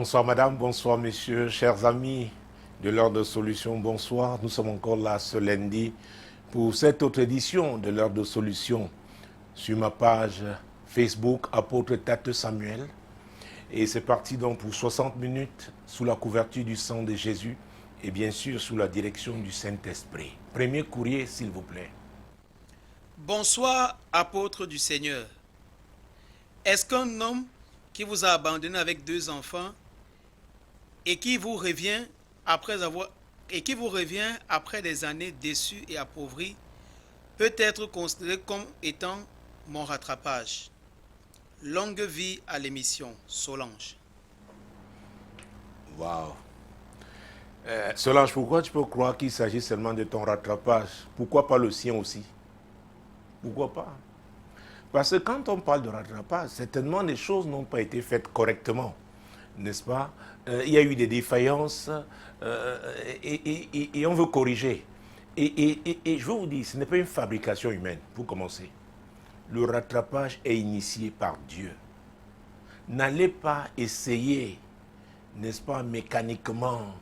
Bonsoir madame, bonsoir messieurs, chers amis de l'heure de solution, bonsoir. Nous sommes encore là ce lundi pour cette autre édition de l'heure de solution sur ma page Facebook Apôtre Tate Samuel. Et c'est parti donc pour 60 minutes sous la couverture du sang de Jésus et bien sûr sous la direction du Saint-Esprit. Premier courrier s'il vous plaît. Bonsoir apôtre du Seigneur. Est-ce qu'un homme qui vous a abandonné avec 2 enfants et qui vous revient après des années déçues et appauvries peut être considéré comme étant mon rattrapage? Longue vie à l'émission Solange. Waouh. Solange, pourquoi tu peux croire qu'il s'agit seulement de ton rattrapage? Pourquoi pas le sien aussi? Pourquoi pas? Parce que quand on parle de rattrapage, certainement les choses n'ont pas été faites correctement, n'est-ce pas? Il y a eu des défaillances et on veut corriger. Et je veux vous dire, ce n'est pas une fabrication humaine, pour commencer. Le rattrapage est initié par Dieu. N'allez pas essayer, n'est-ce pas, mécaniquement,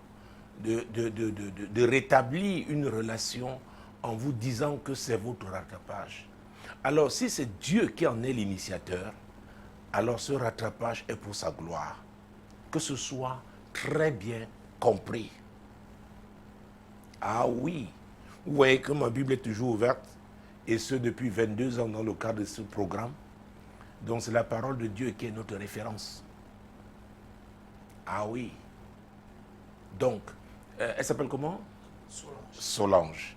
de rétablir une relation en vous disant que c'est votre rattrapage. Alors, si c'est Dieu qui en est l'initiateur, alors ce rattrapage est pour sa gloire. Que ce soit très bien compris. Ah oui, vous voyez que ma Bible est toujours ouverte, et ce depuis 22 ans dans le cadre de ce programme. Donc c'est la parole de Dieu qui est notre référence. Ah oui. Donc, elle s'appelle comment? Solange. Solange.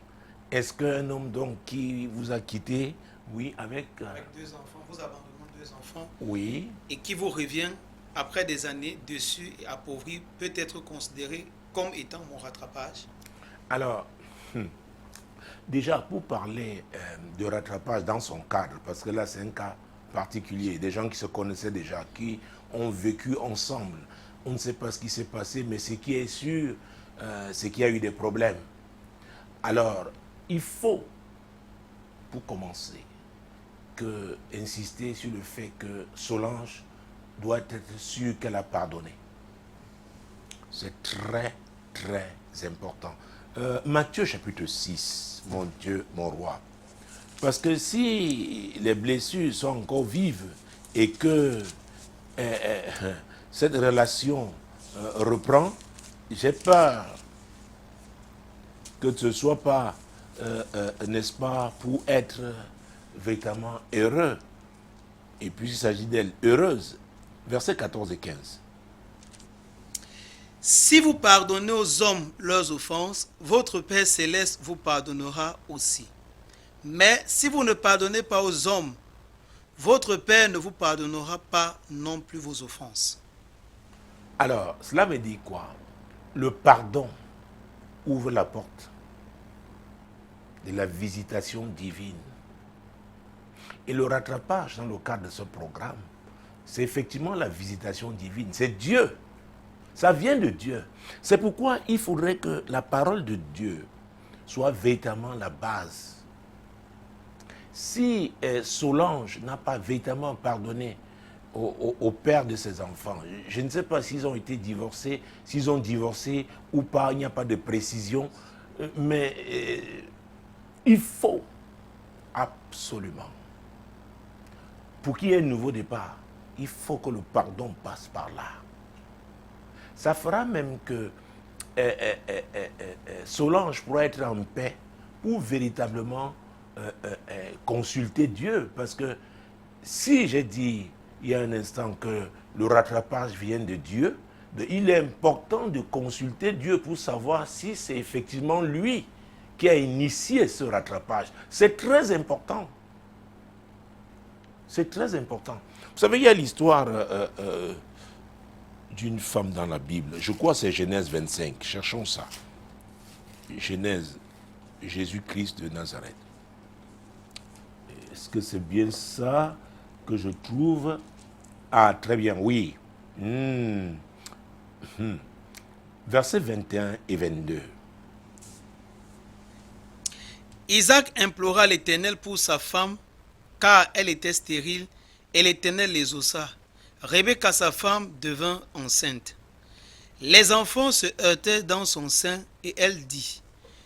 Est-ce qu'un homme donc qui vous a quitté, oui, avec 2 enfants, vous abandonnez 2 enfants, oui, et qui vous revient après des années déçues et appauvries peut être considéré comme étant mon rattrapage? alors, déjà pour parler de rattrapage dans son cadre, parce que là c'est un cas particulier, des gens qui se connaissaient déjà, qui ont vécu ensemble, on ne sait pas ce qui s'est passé, mais ce qui est sûr, c'est qu'il y a eu des problèmes. Alors, il faut, pour commencer, insister sur le fait que Solange doit être sûre qu'elle a pardonné. C'est très, très important. Matthieu chapitre 6, mon Dieu, mon roi. Parce que si les blessures sont encore vives et que cette relation reprend, j'ai peur que ce ne soit pas, n'est-ce pas, pour être véritablement heureux. Et puis il s'agit d'elle heureuse. Versets 14 et 15. Si vous pardonnez aux hommes leurs offenses, votre Père céleste vous pardonnera aussi. Mais si vous ne pardonnez pas aux hommes, votre Père ne vous pardonnera pas non plus vos offenses. Alors, cela veut dire quoi? Le pardon ouvre la porte de la visitation divine. Et le rattrapage dans le cadre de ce programme, c'est effectivement la visitation divine. C'est Dieu. Ça vient de Dieu. C'est pourquoi il faudrait que la parole de Dieu soit véritablement la base. Si Solange n'a pas véritablement pardonné au père de ses enfants, je ne sais pas s'ils ont été divorcés, s'ils ont divorcé ou pas, il n'y a pas de précision, mais il faut absolument, pour qu'il y ait un nouveau départ, il faut que le pardon passe par là. Ça fera même que Solange pourra être en paix pour véritablement consulter Dieu. Parce que si j'ai dit il y a un instant que le rattrapage vient de Dieu, il est important de consulter Dieu pour savoir si c'est effectivement lui qui a initié ce rattrapage. C'est très important. C'est très important. Vous savez, il y a l'histoire d'une femme dans la Bible. Je crois que c'est Genèse 25. Cherchons ça. Genèse, Jésus-Christ de Nazareth. Est-ce que c'est bien ça que je trouve? Ah, très bien, oui. Versets 21 et 22. Isaac implora l'Éternel pour sa femme, car elle était stérile, et l'Éternel les exauça. Rebecca, sa femme, devint enceinte. Les enfants se heurtaient dans son sein et elle dit,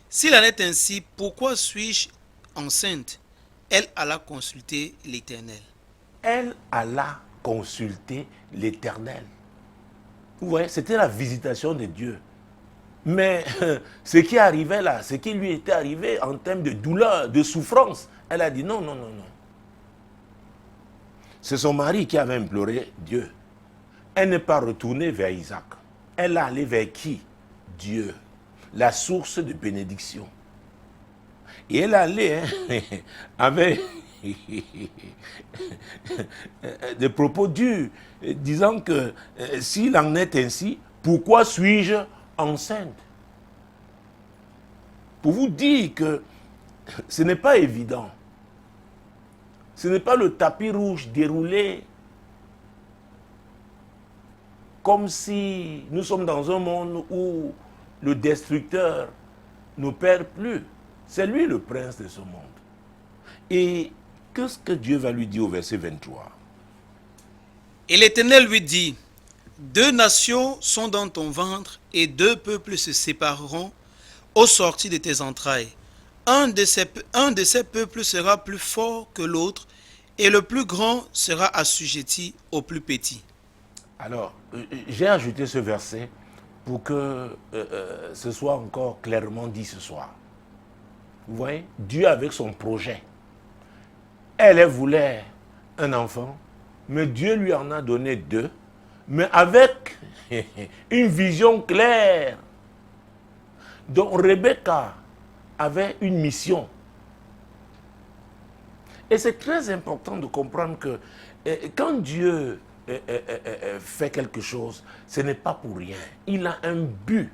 s'il en est ainsi, pourquoi suis-je enceinte? Elle alla consulter l'Éternel. Elle alla consulter l'Éternel. Vous voyez, c'était la visitation de Dieu. Mais ce qui arrivait là, ce qui lui était arrivé en termes de douleur, de souffrance, elle a dit non, non, non, non. C'est son mari qui avait imploré Dieu. Elle n'est pas retournée vers Isaac. Elle est allée vers qui? Dieu, la source de bénédiction. Et elle est allée avec des propos durs, disant que s'il en est ainsi, pourquoi suis-je enceinte? Pour vous dire que ce n'est pas évident. Ce n'est pas le tapis rouge déroulé comme si nous sommes dans un monde où le destructeur ne perd plus. C'est lui le prince de ce monde. Et qu'est-ce que Dieu va lui dire au verset 23? Et l'Éternel lui dit, deux nations sont dans ton ventre et deux peuples se sépareront aux sorties de tes entrailles. Un de ces peuples sera plus fort que l'autre et le plus grand sera assujetti au plus petit. Alors, j'ai ajouté ce verset pour que ce soit encore clairement dit ce soir. Vous voyez, Dieu avec son projet. Elle voulait un enfant, mais Dieu lui en a donné deux, mais avec une vision claire. Donc Rebecca avait une mission. Et c'est très important de comprendre que quand Dieu fait quelque chose, ce n'est pas pour rien. Il a un but.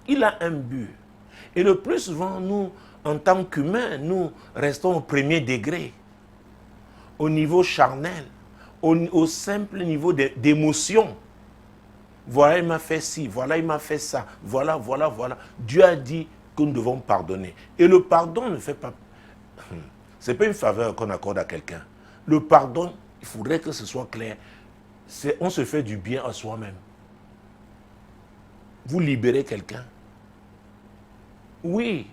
Il a un but. Et le plus souvent, nous, en tant qu'humains, nous restons au premier degré, au niveau charnel, au simple niveau d'émotion. Voilà, il m'a fait ci, voilà, il m'a fait ça, voilà, voilà, voilà. Dieu a dit que nous devons pardonner. Et le pardon ne fait pas... Ce n'est pas une faveur qu'on accorde à quelqu'un. Le pardon, il faudrait que ce soit clair. On se fait du bien à soi-même. Vous libérez quelqu'un. Oui.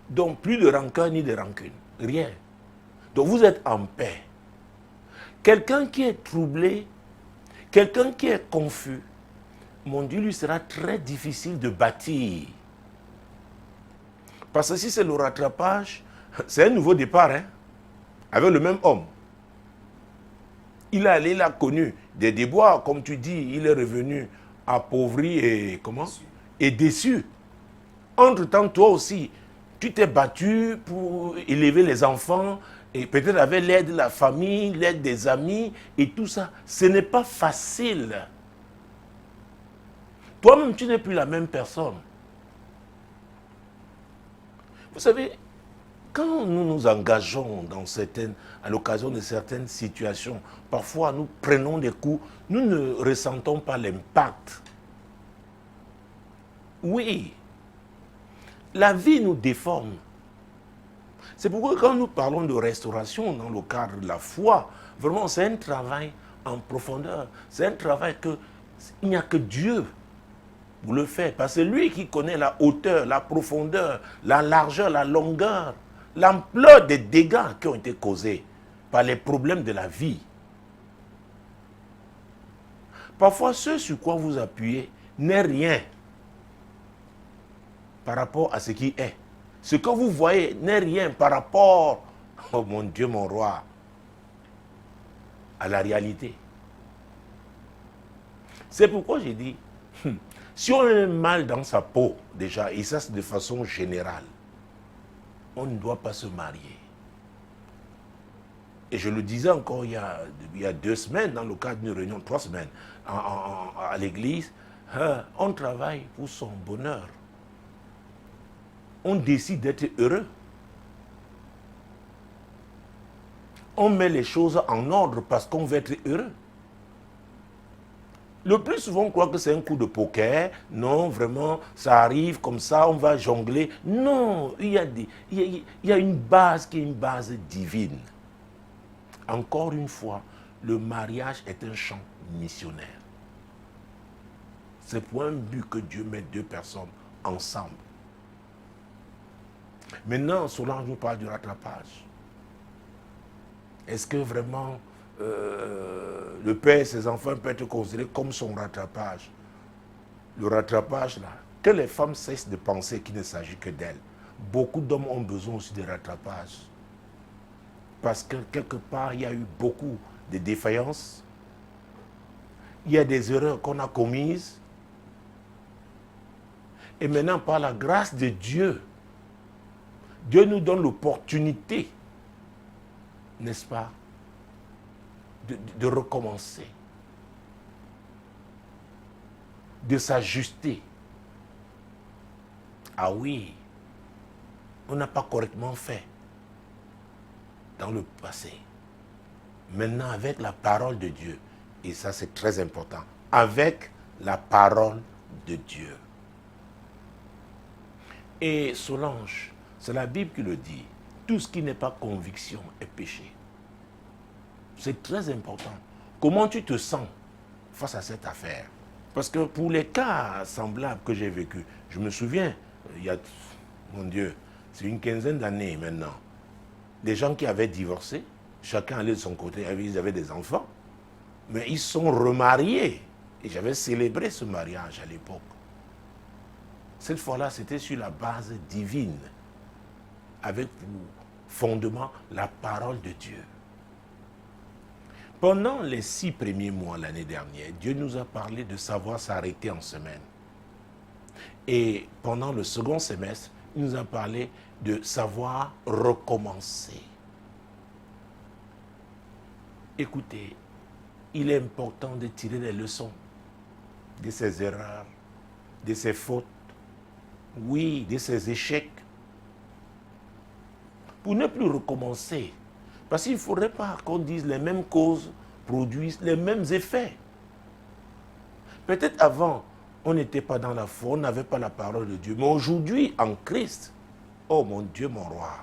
Donc, plus de rancœur ni de rancune. Rien. Donc, vous êtes en paix. Quelqu'un qui est troublé, quelqu'un qui est confus, mon Dieu, lui sera très difficile de bâtir. Parce que si c'est le rattrapage, c'est un nouveau départ, hein, avec le même homme. Il est allé, il a connu des déboires, comme tu dis, il est revenu appauvri et comment? Et déçu. Entre-temps, toi aussi, tu t'es battu pour élever les enfants, et peut-être avec l'aide de la famille, l'aide des amis, et tout ça. Ce n'est pas facile. Toi-même, tu n'es plus la même personne. Vous savez, quand nous nous engageons à l'occasion de certaines situations, parfois nous prenons des coups, nous ne ressentons pas l'impact. Oui, la vie nous déforme. C'est pourquoi quand nous parlons de restauration dans le cadre de la foi, vraiment c'est un travail en profondeur. C'est un travail il n'y a que Dieu pour le faire. Parce que c'est lui qui connaît la hauteur, la profondeur, la largeur, la longueur, l'ampleur des dégâts qui ont été causés par les problèmes de la vie. Parfois, ce sur quoi vous appuyez n'est rien par rapport à ce qui est. Ce que vous voyez n'est rien par rapport, oh mon Dieu, mon roi, à la réalité. C'est pourquoi j'ai dit, si on a mal dans sa peau, déjà, et ça c'est de façon générale, on ne doit pas se marier. Et je le disais encore il y a 2 semaines, dans le cadre d'une réunion, 3 semaines, à l'église, on travaille pour son bonheur. On décide d'être heureux. On met les choses en ordre parce qu'on veut être heureux. Le plus souvent, on croit que c'est un coup de poker. Non, vraiment, ça arrive comme ça, on va jongler. Non, il y a une base qui est une base divine. Encore une fois, le mariage est un champ missionnaire. C'est pour un but que Dieu met deux personnes ensemble. Maintenant, Solange nous parle du rattrapage. Est-ce que vraiment le père et ses enfants peuvent être considérés comme son rattrapage? Le rattrapage, là, que les femmes cessent de penser qu'il ne s'agit que d'elles. Beaucoup d'hommes ont besoin aussi de rattrapage. Parce que quelque part, il y a eu beaucoup de défaillances. Il y a des erreurs qu'on a commises. Et maintenant, par la grâce de Dieu, Dieu nous donne l'opportunité, n'est-ce pas, de recommencer, de s'ajuster. Ah oui, on n'a pas correctement fait dans le passé. Maintenant, avec la parole de Dieu, et ça c'est très important, avec la parole de Dieu. Et Solange, c'est la Bible qui le dit, tout ce qui n'est pas conviction est péché. C'est très important. Comment tu te sens face à cette affaire? Parce que pour les cas semblables que j'ai vécus, je me souviens, il y a, mon Dieu, c'est une quinzaine d'années maintenant, des gens qui avaient divorcé, chacun allait de son côté, ils avaient des enfants, mais ils sont remariés. Et j'avais célébré ce mariage à l'époque. Cette fois-là, c'était sur la base divine, avec pour fondement la parole de Dieu. Pendant les 6 premiers mois l'année dernière, Dieu nous a parlé de savoir s'arrêter en semaine. Et pendant le second semestre, il nous a parlé de savoir recommencer. Écoutez, il est important de tirer les leçons de ses erreurs, de ses fautes, oui, de ses échecs, pour ne plus recommencer. Parce qu'il ne faudrait pas qu'on dise les mêmes causes produisent les mêmes effets. Peut-être avant, on n'était pas dans la foi, on n'avait pas la parole de Dieu. Mais aujourd'hui, en Christ, oh mon Dieu, mon roi.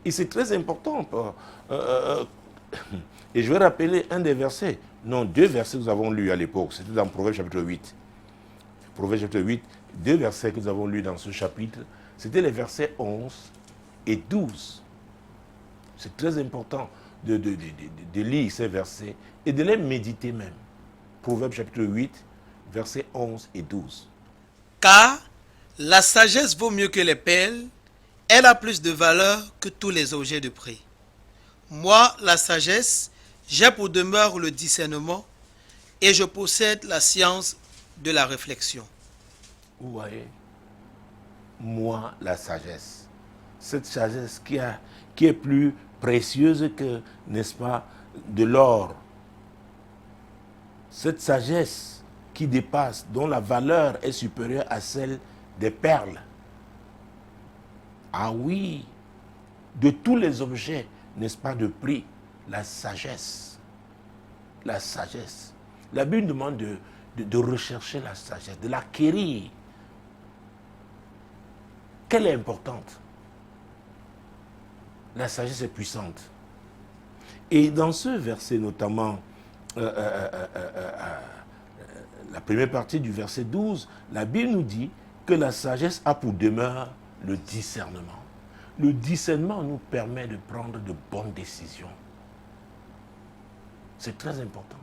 Et c'est très important. Et je vais rappeler un des versets. Non, 2 versets que nous avons lus à l'époque. C'était dans Proverbe chapitre 8. Proverbe chapitre 8, 2 versets que nous avons lus dans ce chapitre. C'était les versets 11 et 12. C'est très important de lire ces versets et de les méditer même. Proverbe chapitre 8, versets 11 et 12. Car la sagesse vaut mieux que les perles, elle a plus de valeur que tous les objets de prix. Moi, la sagesse, j'ai pour demeure le discernement et je possède la science de la réflexion. Vous voyez, moi, la sagesse. Cette sagesse qui est plus précieuse que, n'est-ce pas, de l'or. Cette sagesse qui dépasse, dont la valeur est supérieure à celle des perles. Ah oui, de tous les objets, n'est-ce pas, de prix, la sagesse. La sagesse. La Bible demande de rechercher la sagesse, de l'acquérir. Qu'elle est importante. La sagesse est puissante. Et dans ce verset notamment, la première partie du verset 12, la Bible nous dit que la sagesse a pour demeure le discernement. Le discernement nous permet de prendre de bonnes décisions. C'est très important.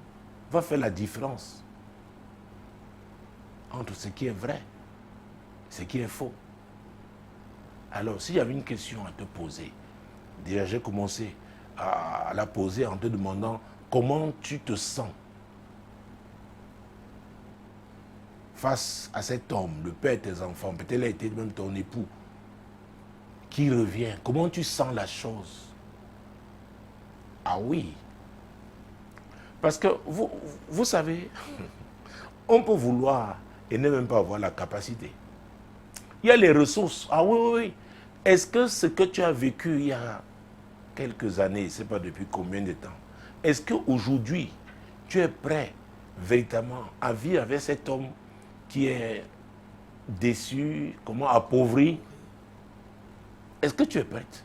Va faire la différence entre ce qui est vrai et ce qui est faux. Alors, s'il y avait une question à te poser, déjà j'ai commencé à la poser en te demandant comment tu te sens face à cet homme, le père de tes enfants, peut-être il a été même ton époux, qui revient. Comment tu sens la chose? Ah oui. Parce que vous savez, on peut vouloir et ne même pas avoir la capacité. Il y a les ressources. Ah oui, oui, oui. Est-ce que ce que tu as vécu il y a quelques années, je ne sais pas depuis combien de temps, est-ce qu'aujourd'hui, tu es prêt véritablement à vivre avec cet homme qui est déçu, comment appauvri? Est-ce que tu es prête?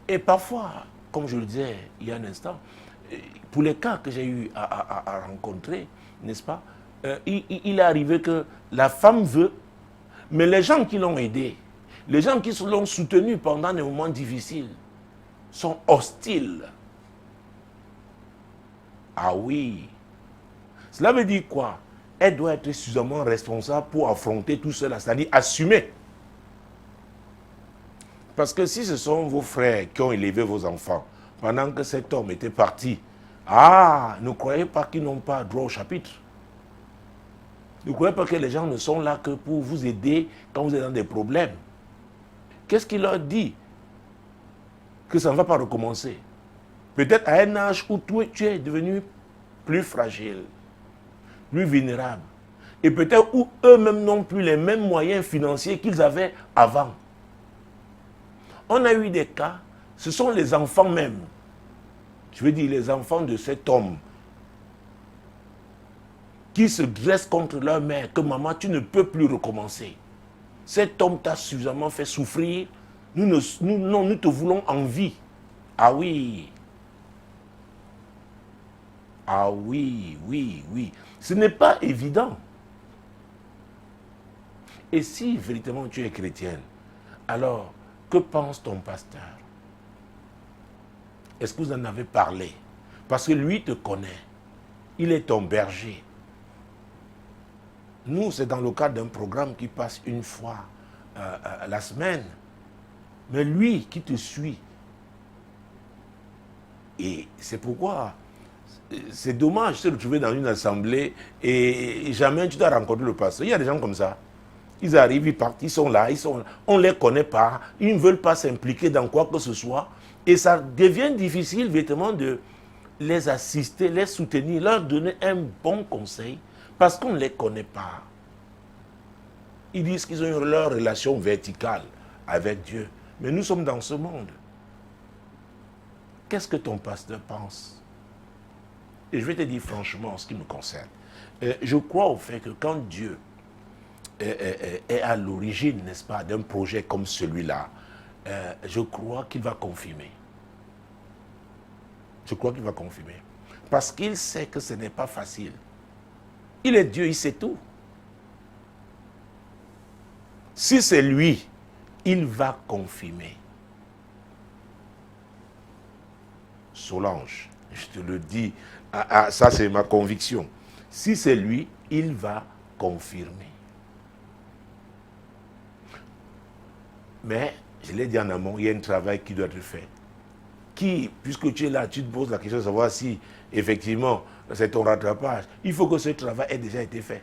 Et parfois, comme je le disais il y a un instant, pour les cas que j'ai eu à rencontrer, n'est-ce pas, il est arrivé que la femme veut, mais les gens qui l'ont aidé, les gens qui l'ont soutenu pendant des moments difficiles, sont hostiles. Ah oui. Cela veut dire quoi? Elle doit être suffisamment responsable pour affronter tout cela, c'est-à-dire assumer. Parce que si ce sont vos frères qui ont élevé vos enfants, pendant que cet homme était parti, ne croyez pas qu'ils n'ont pas droit au chapitre. Ne croyez pas que les gens ne sont là que pour vous aider quand vous êtes dans des problèmes. Qu'est-ce qu'il leur dit? Que ça ne va pas recommencer. Peut-être à un âge où tu es devenu plus fragile, plus vulnérable. Et peut-être où eux-mêmes n'ont plus les mêmes moyens financiers qu'ils avaient avant. On a eu des cas, ce sont les enfants même. Je veux dire les enfants de cet homme qui se dressent contre leur mère, que maman, tu ne peux plus recommencer. Cet homme t'a suffisamment fait souffrir, nous te voulons en vie. Ah oui. Ah oui, oui, oui. Ce n'est pas évident. Et si véritablement tu es chrétienne, alors que pense ton pasteur? Est-ce que vous en avez parlé? Parce que lui te connaît. Il est ton berger. Nous, c'est dans le cadre d'un programme qui passe une fois la semaine. Mais lui qui te suit. Et c'est pourquoi c'est dommage de se retrouver dans une assemblée et jamais tu dois rencontrer le pasteur. Il y a des gens comme ça. Ils arrivent, ils partent, ils sont là. On ne les connaît pas. Ils ne veulent pas s'impliquer dans quoi que ce soit. Et ça devient difficile, véritablement, de les assister, les soutenir, leur donner un bon conseil, parce qu'on ne les connaît pas. Ils disent qu'ils ont eu leur relation verticale avec Dieu. Mais nous sommes dans ce monde. Qu'est-ce que ton pasteur pense? Et je vais te dire franchement en ce qui me concerne. Je crois au fait que quand Dieu est à l'origine, n'est-ce pas, d'un projet comme celui-là, je crois qu'il va confirmer. Je crois qu'il va confirmer. Parce qu'il sait que ce n'est pas facile. Il est Dieu, il sait tout. Si c'est lui, il va confirmer. Solange, je te le dis, ça c'est ma conviction. Si c'est lui, il va confirmer. Mais, je l'ai dit en amont, il y a un travail qui doit être fait. Puisque tu es là, tu te poses la question de savoir si, effectivement, c'est ton rattrapage. Il faut que ce travail ait déjà été fait.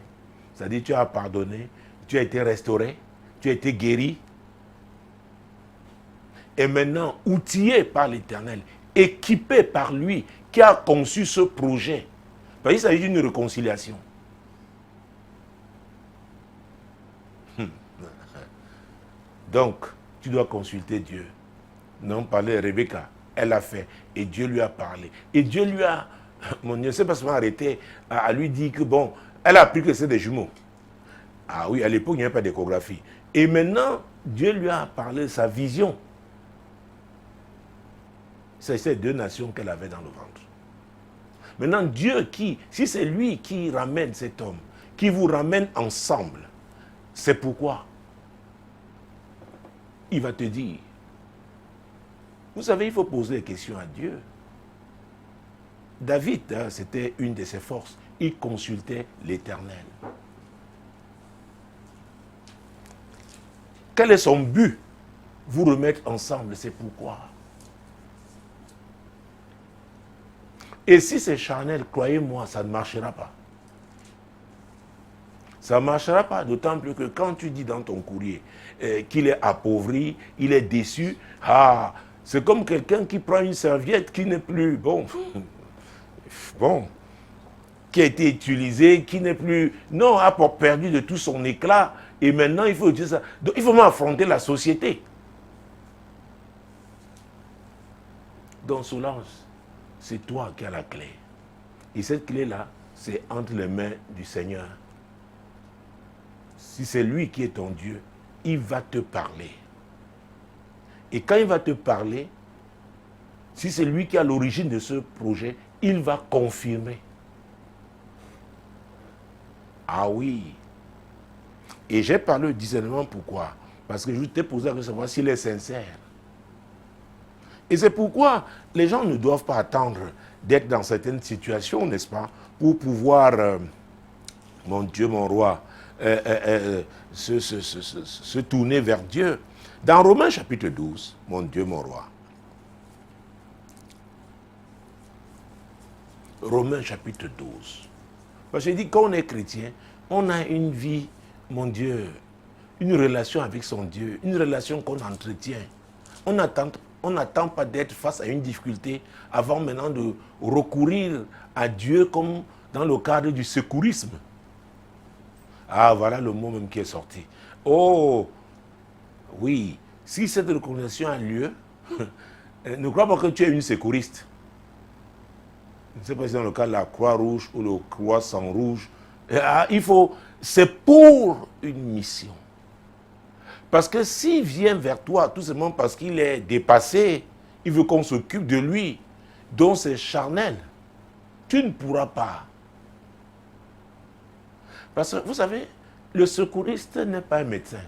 C'est-à-dire, tu as pardonné, tu as été restauré, tu as été guéri. Et maintenant, outillé par l'Éternel, équipé par lui, qui a conçu ce projet. Parce qu'il s'agit d'une réconciliation. Donc, tu dois consulter Dieu. Non, parler Rebecca. Elle a fait. Et Dieu lui a parlé. Et Dieu lui a, mon Dieu, c'est pas seulement arrêté à lui dire que bon, elle a appris que c'est des jumeaux. Ah oui, à l'époque, il n'y avait pas d'échographie. Et maintenant, Dieu lui a parlé de sa vision. C'est ces deux nations qu'elle avait dans le ventre. Maintenant, Dieu si c'est lui qui ramène cet homme, qui vous ramène ensemble, c'est pourquoi il va te dire. Vous savez, il faut poser des questions à Dieu. David, c'était une de ses forces. Il consultait l'Éternel. Quel est son but? Vous remettre ensemble, c'est pourquoi. Et si c'est charnel, croyez-moi, ça ne marchera pas. Ça ne marchera pas, d'autant plus que quand tu dis dans ton courrier qu'il est appauvri, il est déçu, c'est comme quelqu'un qui prend une serviette qui n'est plus, bon, qui a été utilisée, qui n'est plus, a perdu de tout son éclat, et maintenant il faut utiliser ça. Donc il faut même affronter la société. Donc Solange, c'est toi qui as la clé. Et cette clé-là, c'est entre les mains du Seigneur. Si c'est lui qui est ton Dieu, il va te parler. Et quand il va te parler, si c'est lui qui est à l'origine de ce projet, il va confirmer. Ah oui. Et j'ai parlé de discernement, pourquoi? Parce que je t'ai posé la question de savoir s'il est sincère. Et c'est pourquoi les gens ne doivent pas attendre d'être dans certaines situations, n'est-ce pas, pour pouvoir, mon Dieu, mon roi, se tourner vers Dieu. Dans Romains chapitre 12, mon Dieu, mon roi. Romains chapitre 12. Parce que je dis, quand on est chrétien, on a une vie, mon Dieu, une relation avec son Dieu, une relation qu'on entretient. On n'attend pas d'être face à une difficulté avant maintenant de recourir à Dieu comme dans le cadre du secourisme. Ah, voilà le mot même qui est sorti. Oh, oui, si cette reconnaissance a lieu, ne crois pas que tu es une secouriste. Je ne sais pas si c'est dans le cas de la Croix-Rouge ou le Croissant-Rouge. C'est pour une mission. Parce que s'il vient vers toi, tout simplement parce qu'il est dépassé, il veut qu'on s'occupe de lui, donc c'est charnel, tu ne pourras pas. Parce que, vous savez, le secouriste n'est pas un médecin.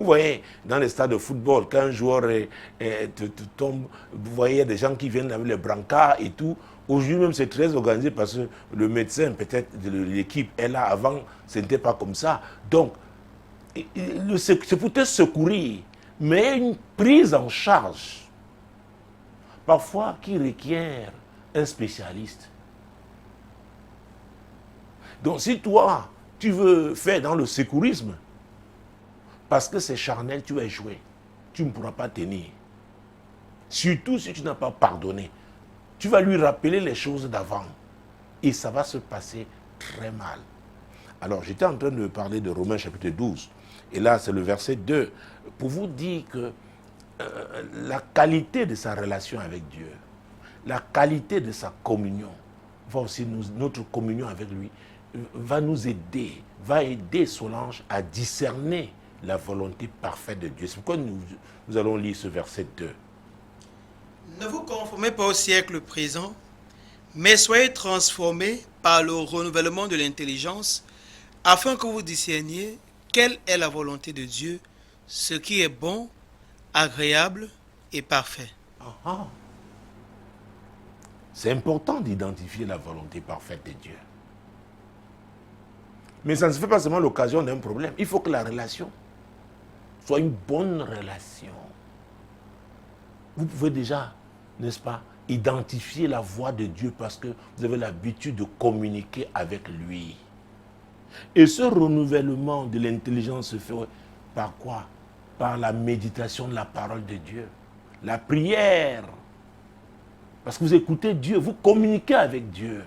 Vous voyez, dans les stades de football, quand un joueur tombe, vous voyez des gens qui viennent avec les brancards et tout. Aujourd'hui même, c'est très organisé parce que le médecin, peut-être de l'équipe, est là. Avant, ce n'était pas comme ça. Donc, c'est pour te secourir, mais une prise en charge, parfois qui requiert un spécialiste. Donc, si toi, tu veux faire dans le secourisme, parce que c'est charnel, tu vas échouer. Tu ne pourras pas tenir. Surtout si tu n'as pas pardonné. Tu vas lui rappeler les choses d'avant. Et ça va se passer très mal. Alors, j'étais en train de parler de Romains chapitre 12. Et là, c'est le verset 2. Pour vous dire que la qualité de sa relation avec Dieu, la qualité de sa communion, va aussi notre communion avec lui, va nous aider, va aider Solange à discerner la volonté parfaite de Dieu. C'est pourquoi nous allons lire ce verset 2. Ne vous conformez pas au siècle présent, mais soyez transformés par le renouvellement de l'intelligence, afin que vous discerniez quelle est la volonté de Dieu, ce qui est bon, agréable et parfait. C'est important d'identifier la volonté parfaite de Dieu. Mais ça ne se fait pas seulement à l'occasion d'un problème. Il faut que la relation soit une bonne relation. Vous pouvez déjà, n'est-ce pas, identifier la voix de Dieu parce que vous avez l'habitude de communiquer avec lui. Et ce renouvellement de l'intelligence se fait par quoi? Par la méditation de la parole de Dieu. La prière. Parce que vous écoutez Dieu, vous communiquez avec Dieu.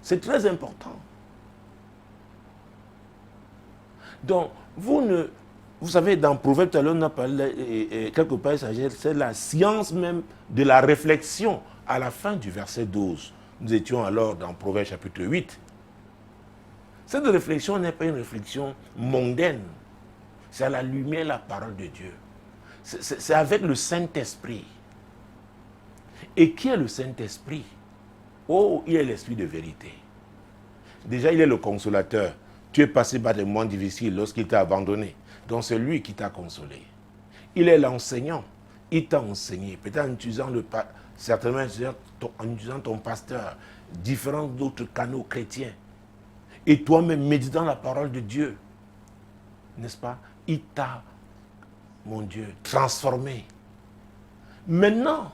C'est très important. Donc, vous savez, dans Proverbe, tout à l'heure, on a parlé, quelque part, c'est la science même de la réflexion à la fin du verset 12. Nous étions alors dans Proverbe chapitre 8. Cette réflexion n'est pas une réflexion mondaine. C'est à la lumière de la parole de Dieu. C'est avec le Saint-Esprit. Et qui est le Saint-Esprit? Oh, il est l'Esprit de vérité. Déjà, il est le consolateur. Tu es passé par des moments difficiles lorsqu'il t'a abandonné. Donc c'est lui qui t'a consolé. Il est l'enseignant. Il t'a enseigné. Peut-être en utilisant certainement en utilisant ton pasteur, différents d'autres canaux chrétiens. Et toi-même méditant la parole de Dieu. N'est-ce pas? Il t'a, mon Dieu, transformé. Maintenant,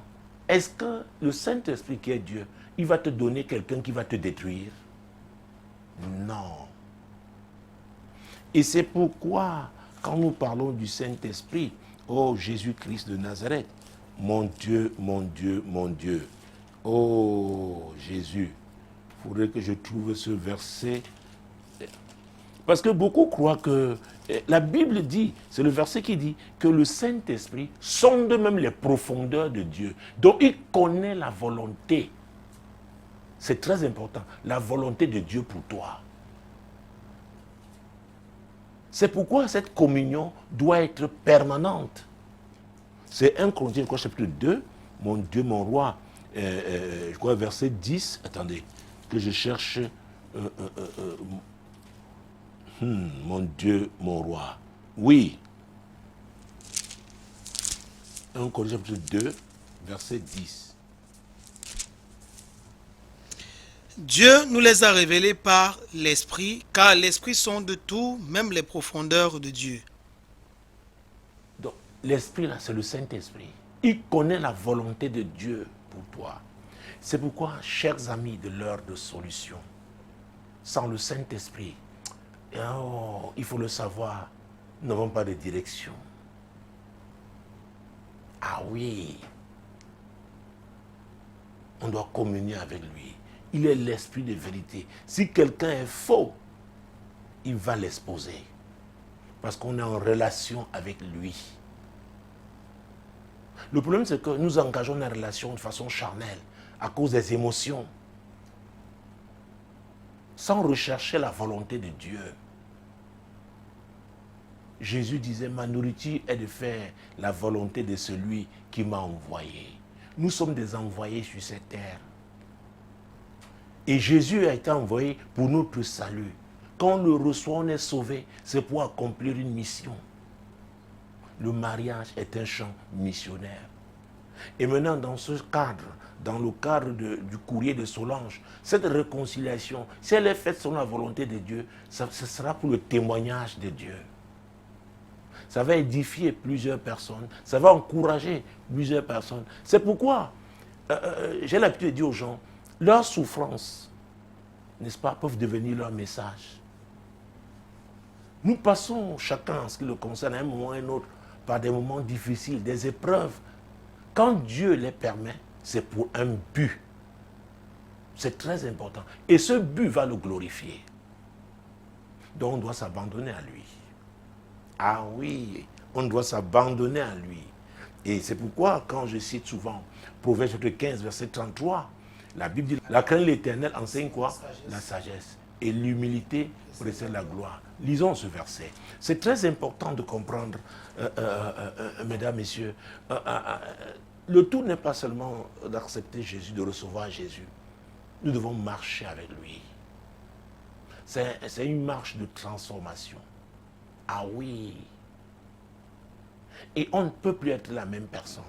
est-ce que le Saint-Esprit qui est Dieu, il va te donner quelqu'un qui va te détruire? Non. Et c'est pourquoi, quand nous parlons du Saint-Esprit, oh Jésus-Christ de Nazareth, mon Dieu, mon Dieu, mon Dieu, oh Jésus, il faudrait que je trouve ce verset. Parce que beaucoup croient que la Bible dit, c'est le verset qui dit que le Saint-Esprit sonde même les profondeurs de Dieu. Donc il connaît la volonté. C'est très important, la volonté de Dieu pour toi. C'est pourquoi cette communion doit être permanente. C'est 1 Corinthiens chapitre 2, mon Dieu, mon roi. Je crois verset 10, attendez, que je cherche. Mon Dieu, mon roi. Oui. 1 Corinthiens 2, verset 10. Dieu nous les a révélés par l'Esprit, car l'Esprit sonde tout, même les profondeurs de Dieu. Donc, l'Esprit, là, c'est le Saint-Esprit. Il connaît la volonté de Dieu pour toi. C'est pourquoi, chers amis de l'heure de solution, sans le Saint-Esprit, il faut le savoir, nous n'avons pas de direction. Ah oui, on doit communier avec lui. Il est l'esprit de vérité. Si quelqu'un est faux, il va l'exposer. Parce qu'on est en relation avec lui. Le problème, c'est que nous engageons une relation de façon charnelle, à cause des émotions, sans rechercher la volonté de Dieu. Jésus disait, ma nourriture est de faire la volonté de celui qui m'a envoyé. Nous sommes des envoyés sur cette terre. Et Jésus a été envoyé pour notre salut. Quand on le reçoit, on est sauvé. C'est pour accomplir une mission. Le mariage est un champ missionnaire. Et maintenant, dans ce cadre, dans le cadre du courrier de Solange, cette réconciliation, si elle est faite selon la volonté de Dieu, ce sera pour le témoignage de Dieu. Ça va édifier plusieurs personnes, ça va encourager plusieurs personnes. C'est pourquoi j'ai l'habitude de dire aux gens, leurs souffrances, n'est-ce pas, peuvent devenir leur message. Nous passons chacun, en ce qui le concerne, à un moment ou à un autre, par des moments difficiles, des épreuves. Quand Dieu les permet, c'est pour un but. C'est très important. Et ce but va le glorifier. Donc on doit s'abandonner à lui. Ah oui, on doit s'abandonner à lui. Et c'est pourquoi, quand je cite souvent Proverbe 15, verset 33, la Bible dit, la crainte de l'Éternel enseigne quoi? La sagesse. Et l'humilité précède la gloire. Lisons ce verset. C'est très important de comprendre, mesdames, messieurs, le tout n'est pas seulement d'accepter Jésus, de recevoir Jésus. Nous devons marcher avec lui. C'est une marche de transformation. Ah oui. Et on ne peut plus être la même personne.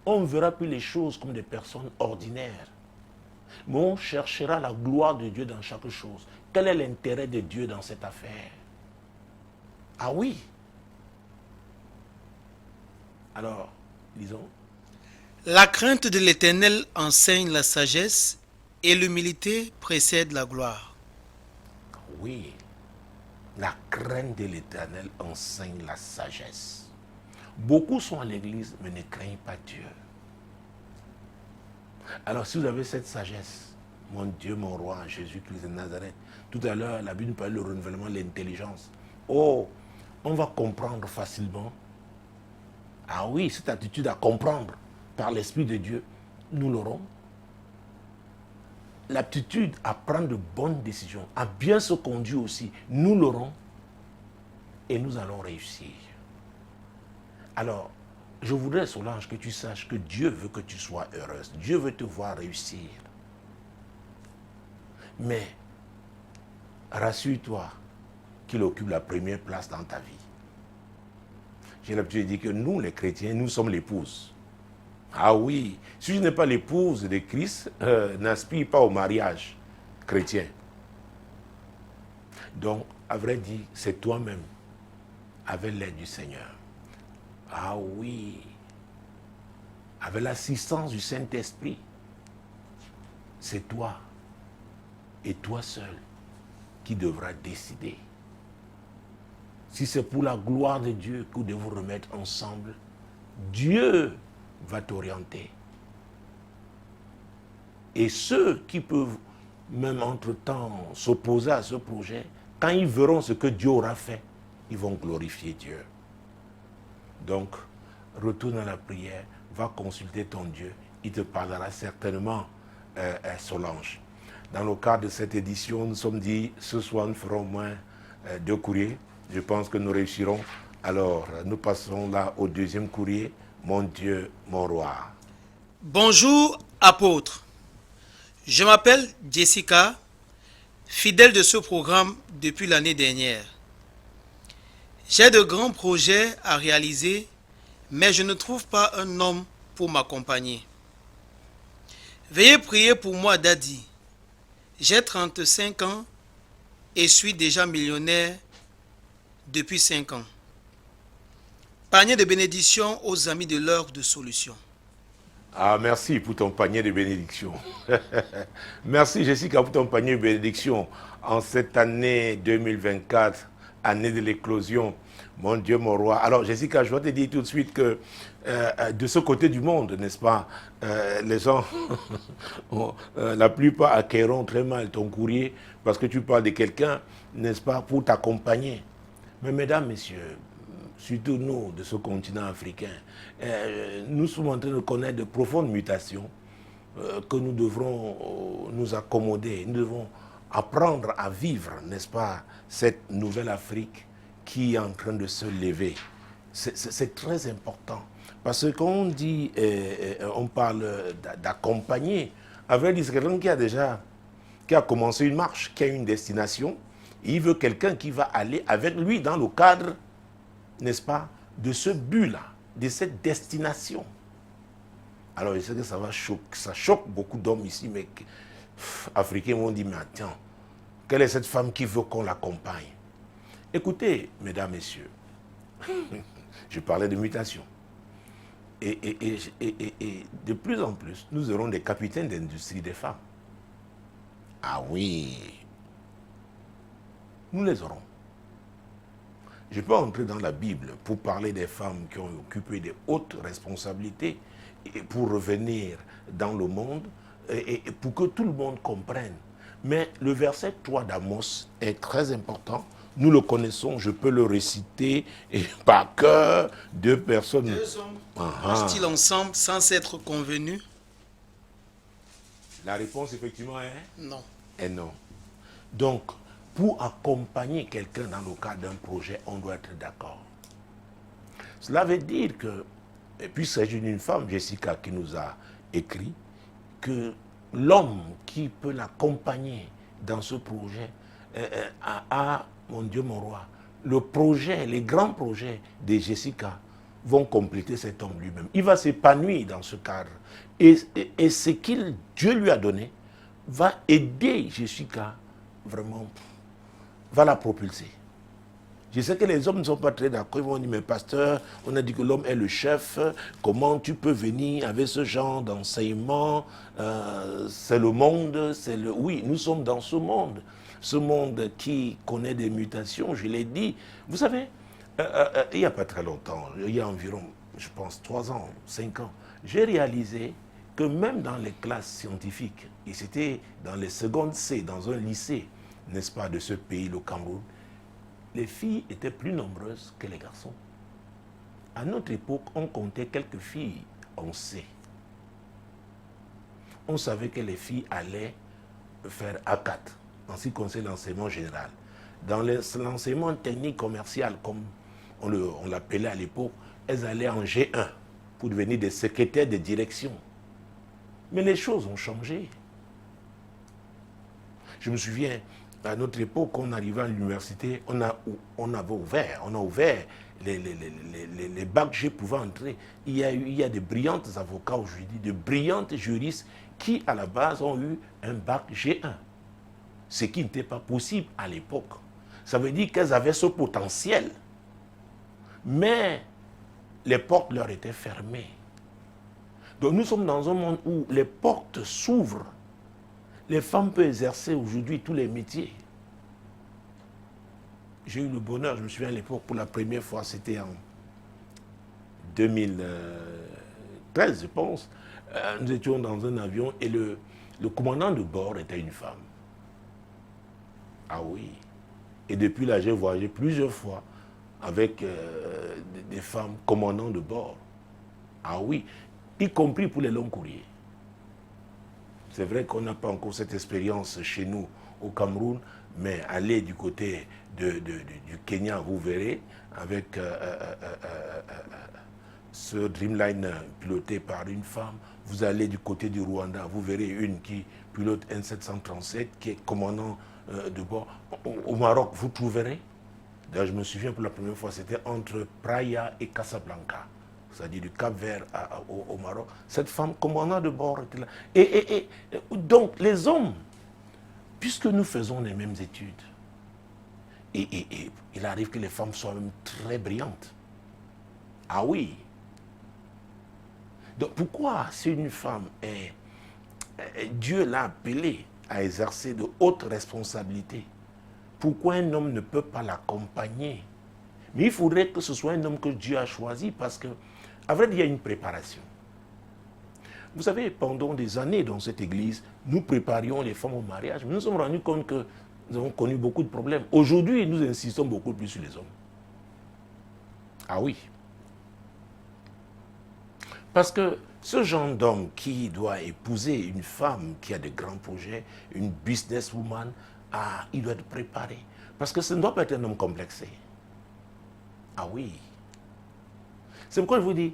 On ne verra plus les choses comme des personnes ordinaires. Mais on cherchera la gloire de Dieu dans chaque chose. Quel est l'intérêt de Dieu dans cette affaire? Ah oui. Alors, lisons. La crainte de l'Éternel enseigne la sagesse et l'humilité précède la gloire. Oui. La crainte de l'Éternel enseigne la sagesse. Beaucoup sont à l'église, mais ne craignent pas Dieu. Alors, si vous avez cette sagesse, mon Dieu, mon roi, Jésus-Christ de Nazareth, tout à l'heure, la Bible parle du renouvellement de l'intelligence. Oh, on va comprendre facilement. Ah oui, cette attitude à comprendre par l'Esprit de Dieu, nous l'aurons. L'aptitude à prendre de bonnes décisions, à bien se conduire aussi, nous l'aurons et nous allons réussir. Alors, je voudrais, Solange, que tu saches que Dieu veut que tu sois heureuse. Dieu veut te voir réussir. Mais, rassure-toi qu'il occupe la première place dans ta vie. J'ai l'habitude de dire que nous, les chrétiens, nous sommes l'épouse. Ah oui, si je n'ai pas l'épouse de Christ, n'aspire pas au mariage chrétien. Donc, à vrai dire, c'est toi-même, avec l'aide du Seigneur. Ah oui, avec l'assistance du Saint-Esprit, c'est toi et toi seul qui devras décider. Si c'est pour la gloire de Dieu que vous devez vous remettre ensemble, Dieu va t'orienter. Et ceux qui peuvent, même entre-temps, s'opposer à ce projet, quand ils verront ce que Dieu aura fait, ils vont glorifier Dieu. Donc, retourne à la prière, va consulter ton Dieu, il te parlera certainement, Solange. Dans le cadre de cette édition, nous sommes dit, ce soir, nous ferons au moins 2 courriers. Je pense que nous réussirons. Alors, nous passons là au deuxième courrier. mon Dieu, mon roi. Bonjour, apôtre. Je m'appelle Jessica, fidèle de ce programme depuis l'année dernière. J'ai de grands projets à réaliser, mais je ne trouve pas un homme pour m'accompagner. Veuillez prier pour moi, Daddy. J'ai 35 ans et suis déjà millionnaire depuis 5 ans. Panier de bénédictions aux amis de l'heure de solution. Ah, merci pour ton panier de bénédictions. Merci Jessica pour ton panier de bénédictions en cette année 2024, année de l'éclosion. Mon Dieu, mon roi. Alors Jessica, je dois te dire tout de suite que de ce côté du monde, n'est-ce pas, les gens, la plupart accueilleront très mal ton courrier parce que tu parles de quelqu'un, n'est-ce pas, pour t'accompagner. Mais mesdames, messieurs, surtout nous de ce continent africain, nous sommes en train de connaître de profondes mutations que nous devrons nous accommoder. Nous devons apprendre à vivre, n'est-ce pas, cette nouvelle Afrique qui est en train de se lever. C'est très important. Parce que quand on dit, on parle d'accompagner, avec dit, c'est quelqu'un qui a commencé une marche, qui a une destination, et il veut quelqu'un qui va aller avec lui dans le cadre, n'est-ce pas, de ce but-là, de cette destination. Alors, je sais que ça choque beaucoup d'hommes ici, mais africains m'ont dit, mais attends, quelle est cette femme qui veut qu'on l'accompagne? Écoutez, mesdames, messieurs, je parlais de mutation. Et de plus en plus, nous aurons des capitaines d'industrie des femmes. Ah oui, nous les aurons. Je peux entrer dans la Bible pour parler des femmes qui ont occupé des hautes responsabilités et pour revenir dans le monde et pour que tout le monde comprenne. Mais le verset 3 d'Amos est très important. Nous le connaissons, je peux le réciter et par cœur. Deux personnes. Deux hommes marchent-ils ensemble sans s'être convenus? La réponse effectivement est non. Et non. Donc, pour accompagner quelqu'un dans le cadre d'un projet, on doit être d'accord. Cela veut dire que, et puis c'est une femme, Jessica, qui nous a écrit, que l'homme qui peut l'accompagner dans ce projet a, mon Dieu, mon roi, le projet, les grands projets de Jessica vont compléter cet homme lui-même. Il va s'épanouir dans ce cadre. Et ce que Dieu lui a donné va aider Jessica vraiment, va la propulser. Je sais que les hommes ne sont pas très d'accord. Ils vont dire, mais pasteur, on a dit que l'homme est le chef. Comment tu peux venir avec ce genre d'enseignement? C'est le monde, c'est le... Oui, nous sommes dans ce monde. Ce monde qui connaît des mutations, je l'ai dit. Vous savez, il n'y a pas très longtemps, il y a environ, je pense, 3 ans, 5 ans, j'ai réalisé que même dans les classes scientifiques, et c'était dans les secondes C, dans un lycée, n'est-ce pas, de ce pays, le Cameroun, les filles étaient plus nombreuses que les garçons. À notre époque, on comptait quelques filles en C. On savait que les filles allaient faire A4, en ce qui concerne l'enseignement général. Dans l'enseignement technique commercial, comme on l'appelait à l'époque, elles allaient en G1 pour devenir des secrétaires de direction. Mais les choses ont changé. Je me souviens, à notre époque, quand on arrivait à l'université, on a ouvert les bacs G pouvaient entrer. Il y a de brillantes avocats aujourd'hui, de brillantes juristes qui, à la base, ont eu un bac G1. Ce qui n'était pas possible à l'époque. Ça veut dire qu'elles avaient ce potentiel. Mais les portes leur étaient fermées. Donc nous sommes dans un monde où les portes s'ouvrent. Les femmes peuvent exercer aujourd'hui tous les métiers. J'ai eu le bonheur, je me souviens à l'époque, pour la première fois, c'était en 2013, je pense. Nous étions dans un avion et le commandant de bord était une femme. Ah oui. Et depuis là, j'ai voyagé plusieurs fois avec des femmes commandants de bord. Ah oui. Y compris pour les longs courriers. C'est vrai qu'on n'a pas encore cette expérience chez nous au Cameroun, mais allez du côté du Kenya, vous verrez, avec ce Dreamliner piloté par une femme. Vous allez du côté du Rwanda, vous verrez une qui pilote un 737, qui est commandant de bord. Au Maroc, vous trouverez. D'ailleurs, je me souviens pour la première fois, c'était entre Praia et Casablanca, c'est-à-dire du Cap-Vert au Maroc. Cette femme commandant de bord était là. Et donc, les hommes, puisque nous faisons les mêmes études, et il arrive que les femmes soient même très brillantes. Ah oui. Donc pourquoi, si une femme Dieu l'a appelée à exercer de hautes responsabilités, pourquoi un homme ne peut pas l'accompagner? Mais il faudrait que ce soit un homme que Dieu a choisi, parce que, à vrai dire, il y a une préparation. Vous savez, pendant des années dans cette église, nous préparions les femmes au mariage, mais nous nous sommes rendus compte que nous avons connu beaucoup de problèmes. Aujourd'hui, nous insistons beaucoup plus sur les hommes. Ah oui. Parce que ce genre d'homme qui doit épouser une femme qui a de grands projets, une businesswoman, il doit être préparé. Parce que ce ne doit pas être un homme complexé. Ah oui. C'est pourquoi je vous dis,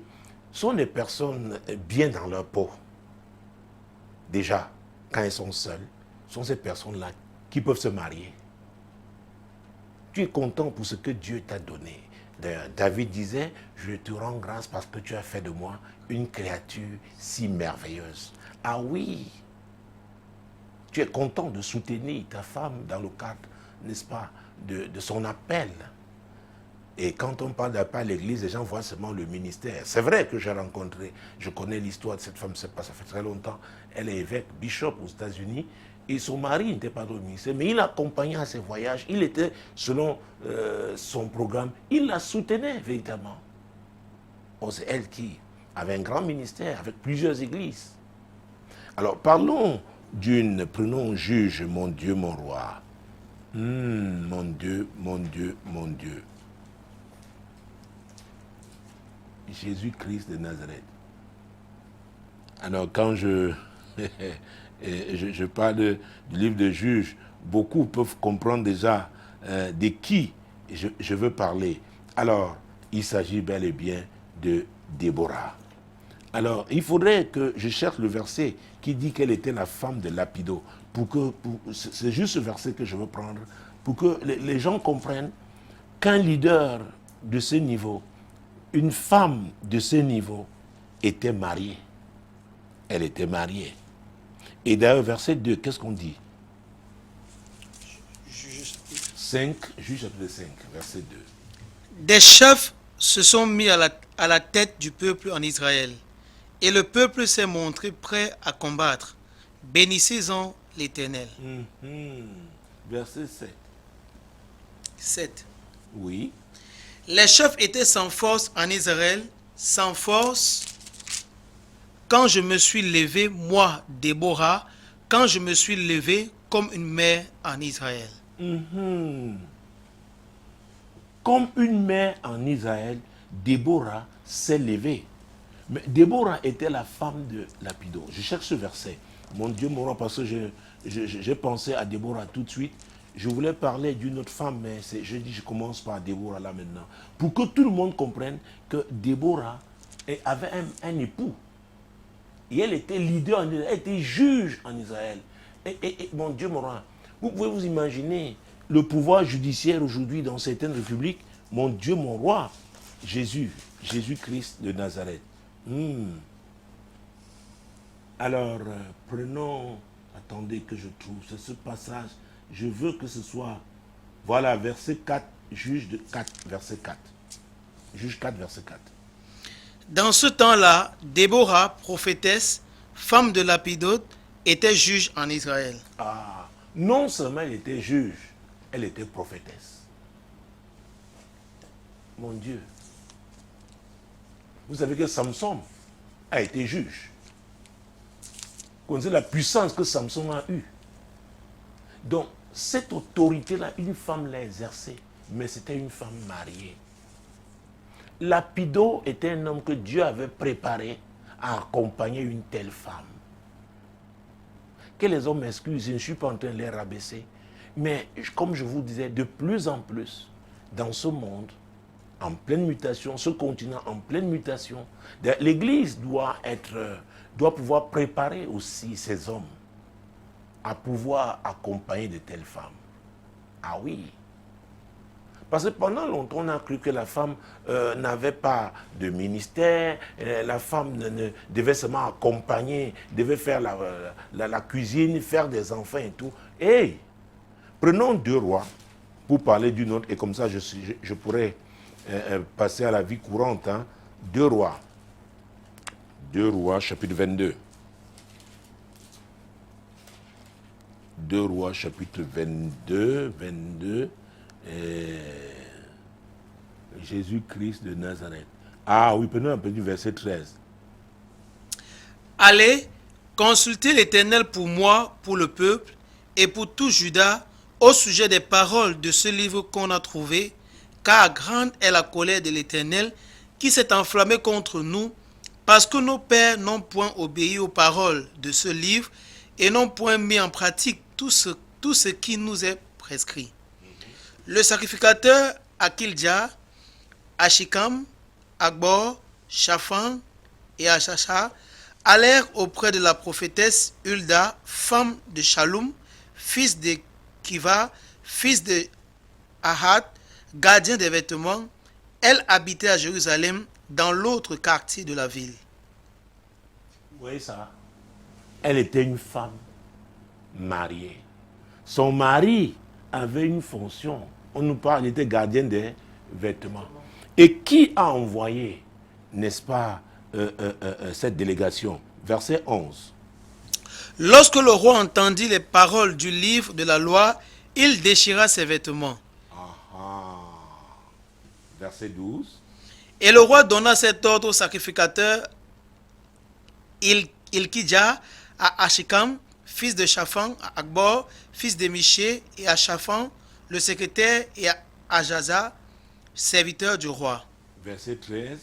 ce sont des personnes bien dans leur peau. Déjà, quand elles sont seules, ce sont ces personnes-là qui peuvent se marier. Tu es content pour ce que Dieu t'a donné. David disait, je te rends grâce parce que tu as fait de moi une créature si merveilleuse. Ah oui, tu es content de soutenir ta femme dans le cadre, n'est-ce pas, de son appel. Et quand on parle d'appel à l'église, les gens voient seulement le ministère. C'est vrai que j'ai rencontré, je connais l'histoire de cette femme, ça fait très longtemps. Elle est évêque, bishop aux États-Unis. Et son mari n'était pas dans le ministère, mais il l'accompagnait à ses voyages. Il était, selon son programme, il la soutenait véritablement. Oh, c'est elle qui avait un grand ministère avec plusieurs églises. Alors, parlons prenons juge, mon Dieu, mon roi. Mon Dieu, mon Dieu, mon Dieu. Jésus-Christ de Nazareth. Alors, quand je parle du livre de Juges, beaucoup peuvent comprendre déjà de qui je veux parler. Alors, il s'agit bel et bien de Déborah. Alors, il faudrait que je cherche le verset qui dit qu'elle était la femme de Lapido. C'est juste ce verset que je veux prendre, pour que les gens comprennent qu'un leader de ce niveau, une femme de ce niveau, était mariée. Elle était mariée. Et d'ailleurs, verset 2, qu'est-ce qu'on dit? Juge 5, chapitre 5, verset 2. Des chefs se sont mis à la tête du peuple en Israël, et le peuple s'est montré prêt à combattre. Bénissez-en l'Éternel. Verset 7. 7. Oui. Les chefs étaient sans force en Israël, sans force. Quand je me suis levé, moi, Déborah, quand je me suis levé comme une mère en Israël. Comme une mère en Israël, Déborah s'est levée. Mais Déborah était la femme de Lapido. Je cherche ce verset. Mon Dieu, mon roi, parce que j'ai pensé à Déborah tout de suite. Je voulais parler d'une autre femme, mais je commence par Déborah là maintenant. Pour que tout le monde comprenne que Déborah avait un époux. Et elle était leader en Israël, elle était juge en Israël. Et mon Dieu, mon roi, vous pouvez vous imaginer le pouvoir judiciaire aujourd'hui dans certaines républiques. Mon Dieu, mon roi, Jésus-Christ de Nazareth. Alors, prenons, attendez que je trouve, c'est ce passage, je veux que ce soit, voilà, verset 4, Juge 4, verset 4. Juge 4, verset 4. Dans ce temps-là, Déborah, prophétesse, femme de Lapidote, était juge en Israël. Non seulement elle était juge, elle était prophétesse. Mon Dieu. Vous savez que Samson a été juge. Vous connaissez la puissance que Samson a eue. Donc, cette autorité-là, une femme l'a exercée, mais c'était une femme mariée. Lapido était un homme que Dieu avait préparé à accompagner une telle femme. Que les hommes m'excusent, je ne suis pas en train de les rabaisser. Mais comme je vous disais, de plus en plus, dans ce monde, en pleine mutation, ce continent en pleine mutation. L'Église doit pouvoir préparer aussi ces hommes à pouvoir accompagner de telles femmes. Ah oui. Parce que pendant longtemps, on a cru que la femme n'avait pas de ministère, la femme devait seulement accompagner, devait faire la cuisine, faire des enfants et tout. Et prenons 2 rois pour parler d'une autre, et comme ça je pourrais passer à la vie courante. Hein. 2 rois. 2 rois, chapitre 22. 2 rois, chapitre 22. Jésus-Christ de Nazareth. Ah oui, prenons un peu du verset 13. Allez, consultez l'Éternel pour moi, pour le peuple, et pour tout Juda, au sujet des paroles de ce livre qu'on a trouvé, car grande est la colère de l'Éternel qui s'est enflammée contre nous, parce que nos pères n'ont point obéi aux paroles de ce livre et n'ont point mis en pratique tout ce qui nous est prescrit. Le sacrificateur Akildja, Achikam, Akbor, Shaphan et Achacha allèrent auprès de la prophétesse Hulda, femme de Shaloum, fils de Kiva, fils de Ahad, gardien des vêtements. Elle habitait à Jérusalem, dans l'autre quartier de la ville. Vous voyez ça? Elle était une femme mariée. Son mari avait une fonction. On nous parle, il était gardien des vêtements. Et qui a envoyé, n'est-ce pas, cette délégation? Verset 11. Lorsque le roi entendit les paroles du livre de la loi, il déchira ses vêtements. Verset 12. Et le roi donna cet ordre au sacrificateur Ilkidja, à Achikam, fils de Shaphan, à Akbor, fils de Miché, et à Shaphan, le secrétaire, et à Ajaza, serviteur du roi. Verset 13.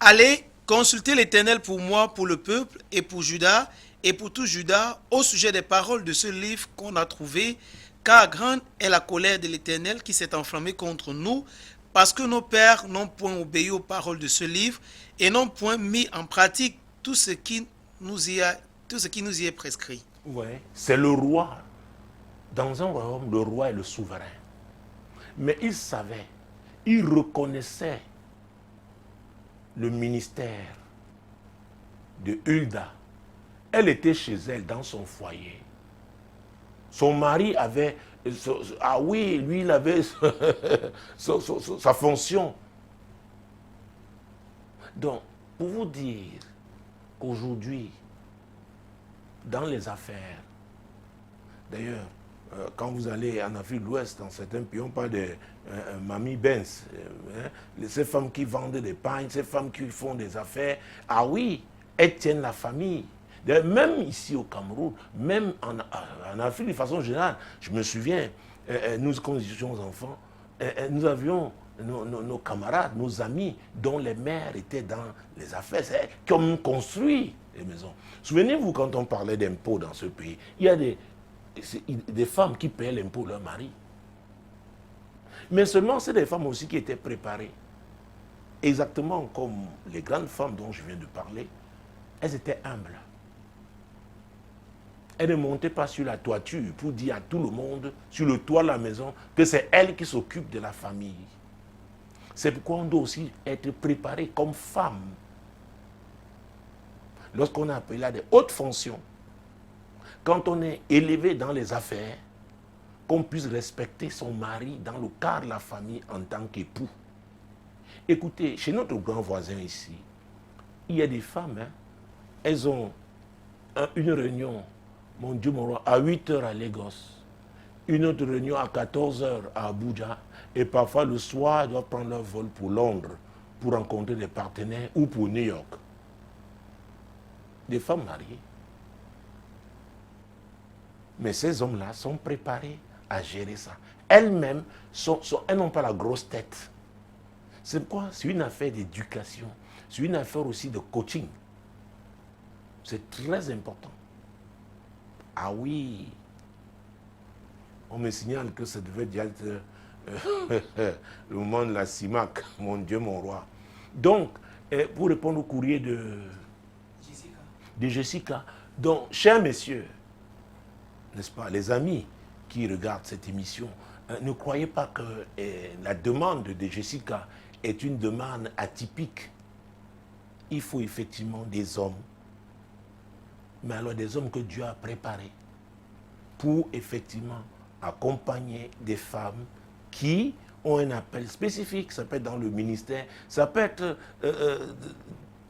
Allez, consultez l'Éternel pour moi, pour le peuple, et pour Juda, et pour tout Juda, au sujet des paroles de ce livre qu'on a trouvé, car grande est la colère de l'Éternel qui s'est enflammée contre nous, parce que nos pères n'ont point obéi aux paroles de ce livre, et n'ont point mis en pratique tout ce qui nous y est prescrit. Ouais, c'est le roi. Dans un royaume, le roi est le souverain. Mais il savait, il reconnaissait le ministère de Hulda. Elle était chez elle, dans son foyer. Son mari avait... Ah oui, lui, il avait sa fonction. Donc, pour vous dire qu'aujourd'hui, dans les affaires, d'ailleurs, quand vous allez en Afrique de l'Ouest, dans certains pays, on parle de Mamie Benz, ces femmes qui vendent des pagnes, ces femmes qui font des affaires. Ah oui, elles tiennent la famille. Même ici au Cameroun, même en Afrique de façon générale, je me souviens, nous, quand nous étions enfants, nous avions nos camarades, nos amis, dont les mères étaient dans les affaires, qui ont construit les maisons. Souvenez-vous, quand on parlait d'impôts dans ce pays, il y a des femmes qui payaient l'impôt leur mari. Mais seulement, c'est des femmes aussi qui étaient préparées. Exactement comme les grandes femmes dont je viens de parler, elles étaient humbles. Elle ne montait pas sur la toiture pour dire à tout le monde, sur le toit de la maison, que c'est elle qui s'occupe de la famille. C'est pourquoi on doit aussi être préparé comme femme. Lorsqu'on a appelé à des hautes fonctions, quand on est élevé dans les affaires, qu'on puisse respecter son mari dans le cadre de la famille en tant qu'époux. Écoutez, chez notre grand voisin ici, il y a des femmes, elles ont une réunion, mon Dieu, mon roi, à 8h à Lagos, une autre réunion à 14h à Abuja, et parfois le soir, elles doivent prendre leur vol pour Londres, pour rencontrer des partenaires, ou pour New York. Des femmes mariées. Mais ces hommes-là sont préparés à gérer ça. Elles-mêmes, elles n'ont pas la grosse tête. C'est pourquoi c'est une affaire d'éducation. C'est une affaire aussi de coaching. C'est très important. Ah oui. On me signale que ça devait déjà être Le moment de la CIMAC, mon Dieu, mon roi. Donc, pour répondre au courrier de Jessica, donc, chers messieurs, n'est-ce pas, les amis qui regardent cette émission, ne croyez pas que la demande de Jessica est une demande atypique. Il faut effectivement des hommes, mais alors des hommes que Dieu a préparés pour effectivement accompagner des femmes qui ont un appel spécifique. Ça peut être dans le ministère, ça peut être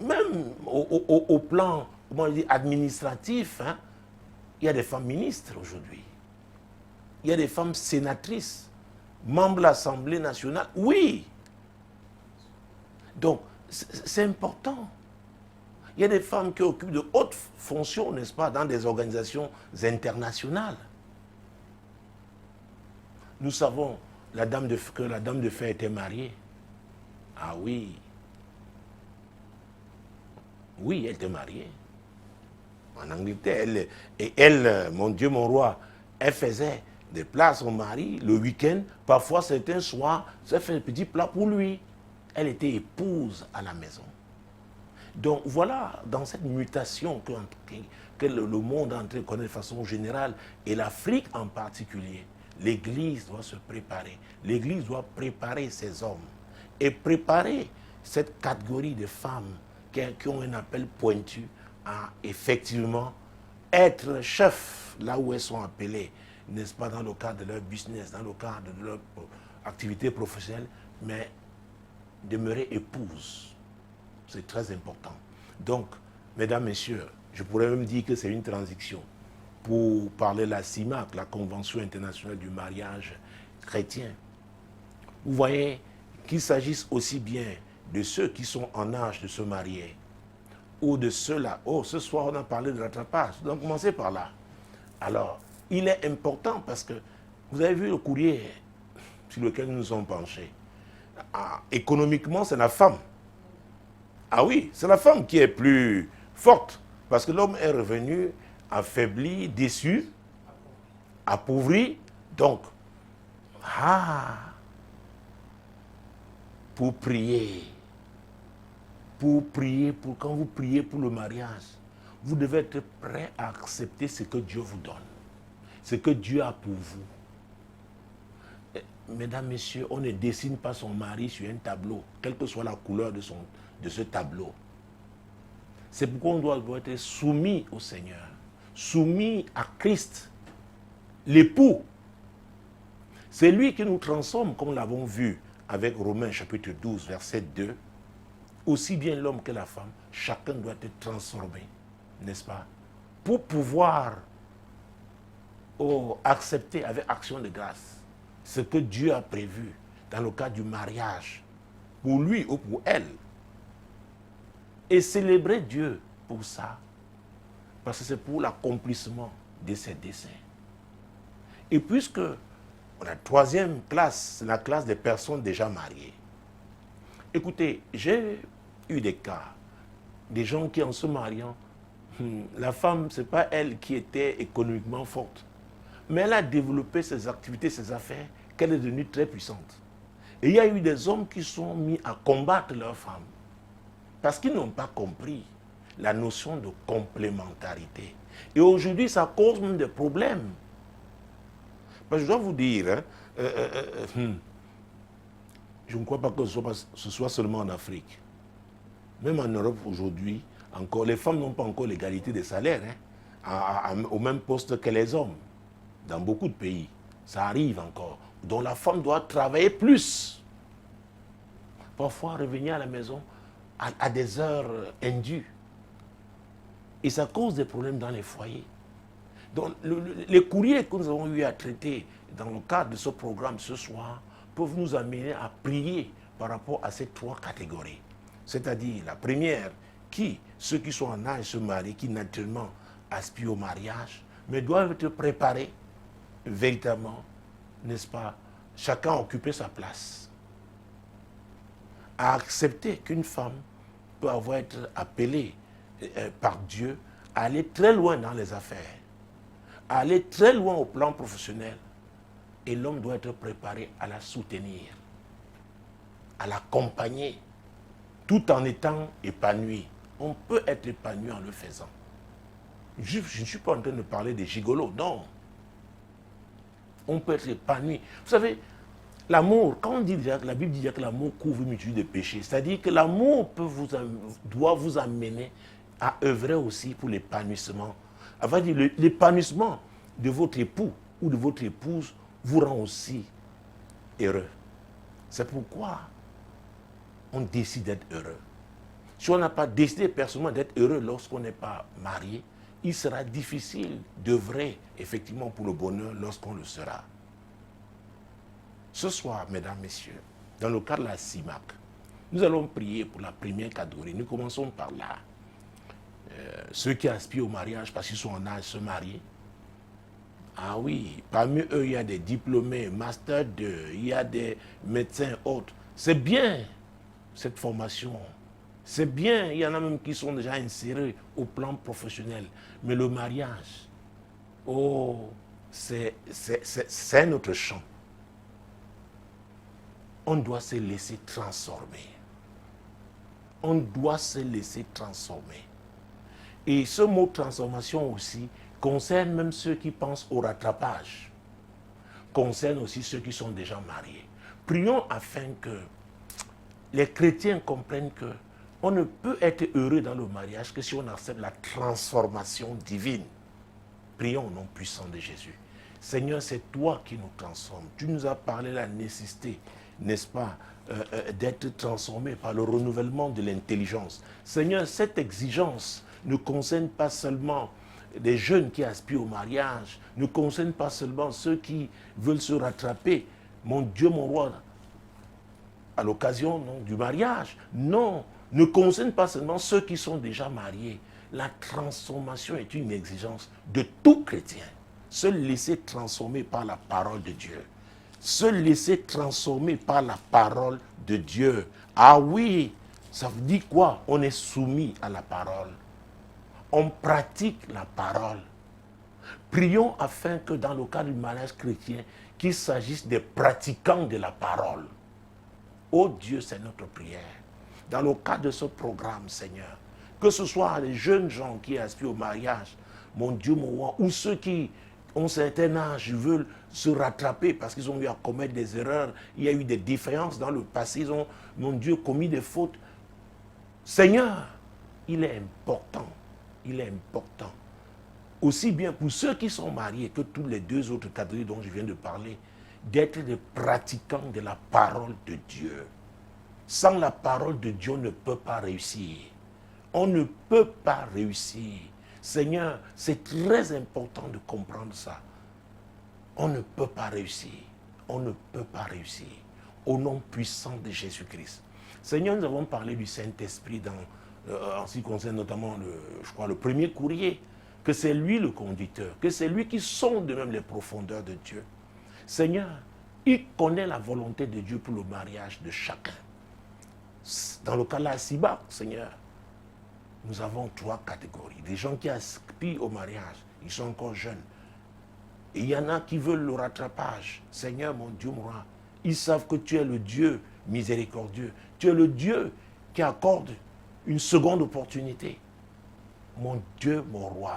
même au plan, comment on dit, administratif. Hein. Il y a des femmes ministres aujourd'hui. Il y a des femmes sénatrices, membres de l'Assemblée nationale. Oui. Donc, c'est important. Il y a des femmes qui occupent de hautes fonctions, n'est-ce pas, dans des organisations internationales. Nous savons que la dame de fer était mariée. Ah oui. Oui, elle était mariée. En Angleterre, elle, mon Dieu, mon roi, elle faisait des plats à son mari le week-end. Parfois, certains soirs, elle fait un petit plat pour lui. Elle était épouse à la maison. Donc voilà, dans cette mutation que le monde est en train de connaître de façon générale, et l'Afrique en particulier, l'Église doit se préparer. L'Église doit préparer ses hommes et préparer cette catégorie de femmes qui ont un appel pointu à effectivement être chefs là où elles sont appelées, n'est-ce pas, dans le cadre de leur business, dans le cadre de leur activité professionnelle, mais demeurer épouses. C'est très important. Donc, mesdames, messieurs, je pourrais même dire que c'est une transition pour parler de la CIMAC, la Convention internationale du mariage chrétien. Vous voyez qu'il s'agisse aussi bien de ceux qui sont en âge de se marier ou de ceux-là. Oh, ce soir, on a parlé de rattrapage. Donc, commencez par là. Alors, il est important parce que vous avez vu le courrier sur lequel nous nous sommes penchés. Ah, économiquement, c'est la femme. Ah oui, c'est la femme qui est plus forte. Parce que l'homme est revenu affaibli, déçu, appauvri. Donc, pour prier, quand vous priez pour le mariage, vous devez être prêt à accepter ce que Dieu vous donne, ce que Dieu a pour vous. Mesdames, messieurs, on ne dessine pas son mari sur un tableau, quelle que soit la couleur de ce tableau. C'est pourquoi on doit être soumis au Seigneur, soumis à Christ, l'époux. C'est lui qui nous transforme, comme nous l'avons vu avec Romains chapitre 12, verset 2. Aussi bien l'homme que la femme, chacun doit être transformé, n'est-ce pas, pour pouvoir accepter avec action de grâce ce que Dieu a prévu dans le cas du mariage, pour lui ou pour elle. Et célébrer Dieu pour ça, parce que c'est pour l'accomplissement de ses desseins. Et puisque la troisième classe, c'est la classe des personnes déjà mariées. Écoutez, j'ai eu des cas, des gens qui en se mariant, la femme, ce n'est pas elle qui était économiquement forte, mais elle a développé ses activités, ses affaires, qu'elle est devenue très puissante. Et il y a eu des hommes qui sont mis à combattre leurs femmes, parce qu'ils n'ont pas compris la notion de complémentarité. Et aujourd'hui, ça cause même des problèmes. Parce que je dois vous dire, je ne crois pas que ce soit seulement en Afrique. Même en Europe aujourd'hui, encore, les femmes n'ont pas encore l'égalité des salaires, au même poste que les hommes. Dans beaucoup de pays, ça arrive encore. Donc la femme doit travailler plus. Parfois revenir à la maison à des heures indues. Et ça cause des problèmes dans les foyers. Donc les courriers que nous avons eu à traiter dans le cadre de ce programme ce soir peuvent nous amener à prier par rapport à ces trois catégories. C'est-à-dire la première, ceux qui sont en âge de se marier, qui naturellement aspirent au mariage, mais doivent être préparés véritablement, n'est-ce pas, chacun occuper sa place. À accepter qu'une femme peut être appelée par Dieu à aller très loin dans les affaires, à aller très loin au plan professionnel, Et l'homme doit être préparé à la soutenir, à l'accompagner, tout en étant épanoui. On peut être épanoui en le faisant. Je ne suis pas en train de parler des gigolos, non. On peut être épanoui. Vous savez, l'amour, quand on dit déjà, la Bible dit déjà que l'amour couvre une multitude de péchés, c'est-à-dire que l'amour doit vous amener à œuvrer aussi pour l'épanouissement. Enfin, l'épanouissement de votre époux ou de votre épouse vous rend aussi heureux. C'est pourquoi on décide d'être heureux. Si on n'a pas décidé personnellement d'être heureux lorsqu'on n'est pas marié, il sera difficile d'œuvrer effectivement pour le bonheur lorsqu'on le sera. Ce soir, mesdames, messieurs, dans le cadre de la CIMAC, nous allons prier pour la première catégorie. Nous commençons par là. Ceux qui aspirent au mariage parce qu'ils sont en âge de se marier. Ah oui, parmi eux, il y a des diplômés, Master 2, il y a des médecins autres. C'est bien, cette formation. C'est bien, il y en a même qui sont déjà insérés au plan professionnel. Mais le mariage, oh, c'est notre champ. On doit se laisser transformer. On doit se laisser transformer. Et ce mot transformation aussi concerne même ceux qui pensent au rattrapage. Concerne aussi ceux qui sont déjà mariés. Prions afin que les chrétiens comprennent que on ne peut être heureux dans le mariage que si on accepte la transformation divine. Prions au nom puissant de Jésus. Seigneur, c'est toi qui nous transformes. Tu nous as parlé de la nécessité, n'est-ce pas, d'être transformé par le renouvellement de l'intelligence. Seigneur, cette exigence ne concerne pas seulement les jeunes qui aspirent au mariage, ne concerne pas seulement ceux qui veulent se rattraper. Mon Dieu, mon roi, à l'occasion du mariage. Non, ne concerne pas seulement ceux qui sont déjà mariés. La transformation est une exigence de tout chrétien. Se laisser transformer par la parole de Dieu. Se laisser transformer par la parole de Dieu. Ah oui, ça veut dire quoi? On est soumis à la parole. On pratique la parole. Prions afin que dans le cas du mariage chrétien, qu'il s'agisse des pratiquants de la parole. Oh Dieu, c'est notre prière. Dans le cadre de ce programme, Seigneur, que ce soit les jeunes gens qui aspirent au mariage, mon Dieu, mon roi, ou ceux qui ont un certain âge, veulent se rattraper parce qu'ils ont eu à commettre des erreurs, il y a eu des défaillances dans le passé, ils ont, mon Dieu, commis des fautes. Seigneur, il est important, aussi bien pour ceux qui sont mariés que toutes les deux autres catégories dont je viens de parler, d'être des pratiquants de la parole de Dieu. Sans la parole de Dieu, on ne peut pas réussir. On ne peut pas réussir. Seigneur, c'est très important de comprendre ça. On ne peut pas réussir. On ne peut pas réussir. Au nom puissant de Jésus-Christ. Seigneur, nous avons parlé du Saint-Esprit en ce qui concerne notamment, le premier courrier, que c'est lui le conducteur, que c'est lui qui sonde de même les profondeurs de Dieu. Seigneur, il connaît la volonté de Dieu pour le mariage de chacun. Dans le cas de la CIMAC, Seigneur, nous avons 3 catégories. Des gens qui aspirent au mariage, ils sont encore jeunes. Et il y en a qui veulent le rattrapage. Seigneur, mon Dieu, mon roi, ils savent que tu es le Dieu miséricordieux. Tu es le Dieu qui accorde une seconde opportunité. Mon Dieu, mon roi.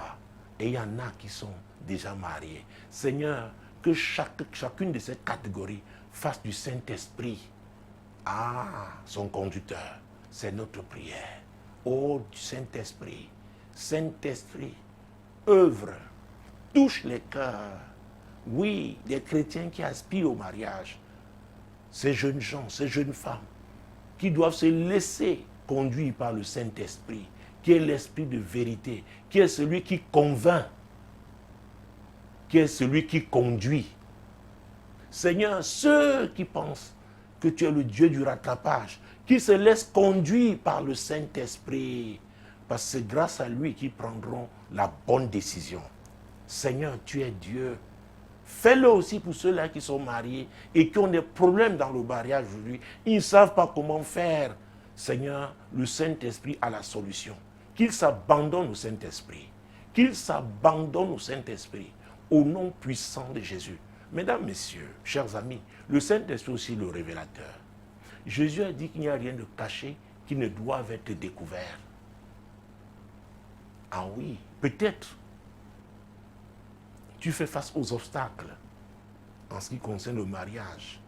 Et il y en a qui sont déjà mariés. Seigneur, que chacune de ces catégories fasse du Saint-Esprit son conducteur. C'est notre prière. Oh Saint-Esprit, Saint-Esprit, œuvre, touche les cœurs. Oui, des chrétiens qui aspirent au mariage. Ces jeunes gens, ces jeunes femmes, qui doivent se laisser conduire par le Saint-Esprit, qui est l'Esprit de vérité, qui est celui qui convainc, qui est celui qui conduit. Seigneur, ceux qui pensent que tu es le Dieu du rattrapage, qui se laissent conduire par le Saint-Esprit, parce que c'est grâce à lui qu'ils prendront la bonne décision. Seigneur, tu es Dieu. Fais-le aussi pour ceux-là qui sont mariés et qui ont des problèmes dans le mariage aujourd'hui. Ils ne savent pas comment faire. Seigneur, le Saint-Esprit a la solution. Qu'ils s'abandonnent au Saint-Esprit. Qu'ils s'abandonnent au Saint-Esprit. Au nom puissant de Jésus. Mesdames, messieurs, chers amis, le Saint-Esprit est aussi le révélateur. Jésus a dit qu'il n'y a rien de caché qui ne doit être découvert. Ah oui, peut-être tu fais face aux obstacles en ce qui concerne le mariage.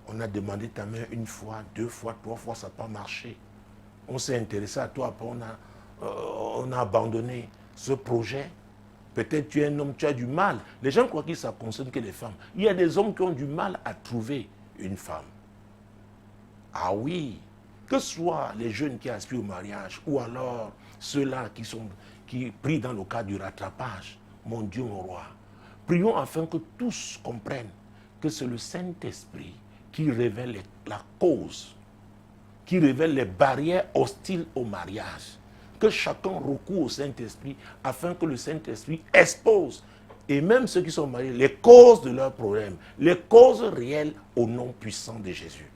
On a demandé ta main une fois, 2 fois, 3 fois, ça n'a pas marché. On s'est intéressé à toi, après on a abandonné ce projet. Peut-être tu es un homme, tu as du mal. Les gens croient que ça ne concerne que les femmes. Il y a des hommes qui ont du mal à trouver une femme. Ah oui, que ce soit les jeunes qui aspirent au mariage ou alors ceux-là qui prient dans le cadre du rattrapage, mon Dieu, mon roi. Prions afin que tous comprennent que c'est le Saint-Esprit qui révèle la cause, qui révèle les barrières hostiles au mariage. Que chacun recourt au Saint-Esprit afin que le Saint-Esprit expose, et même ceux qui sont mariés, les causes de leurs problèmes, les causes réelles au nom puissant de Jésus.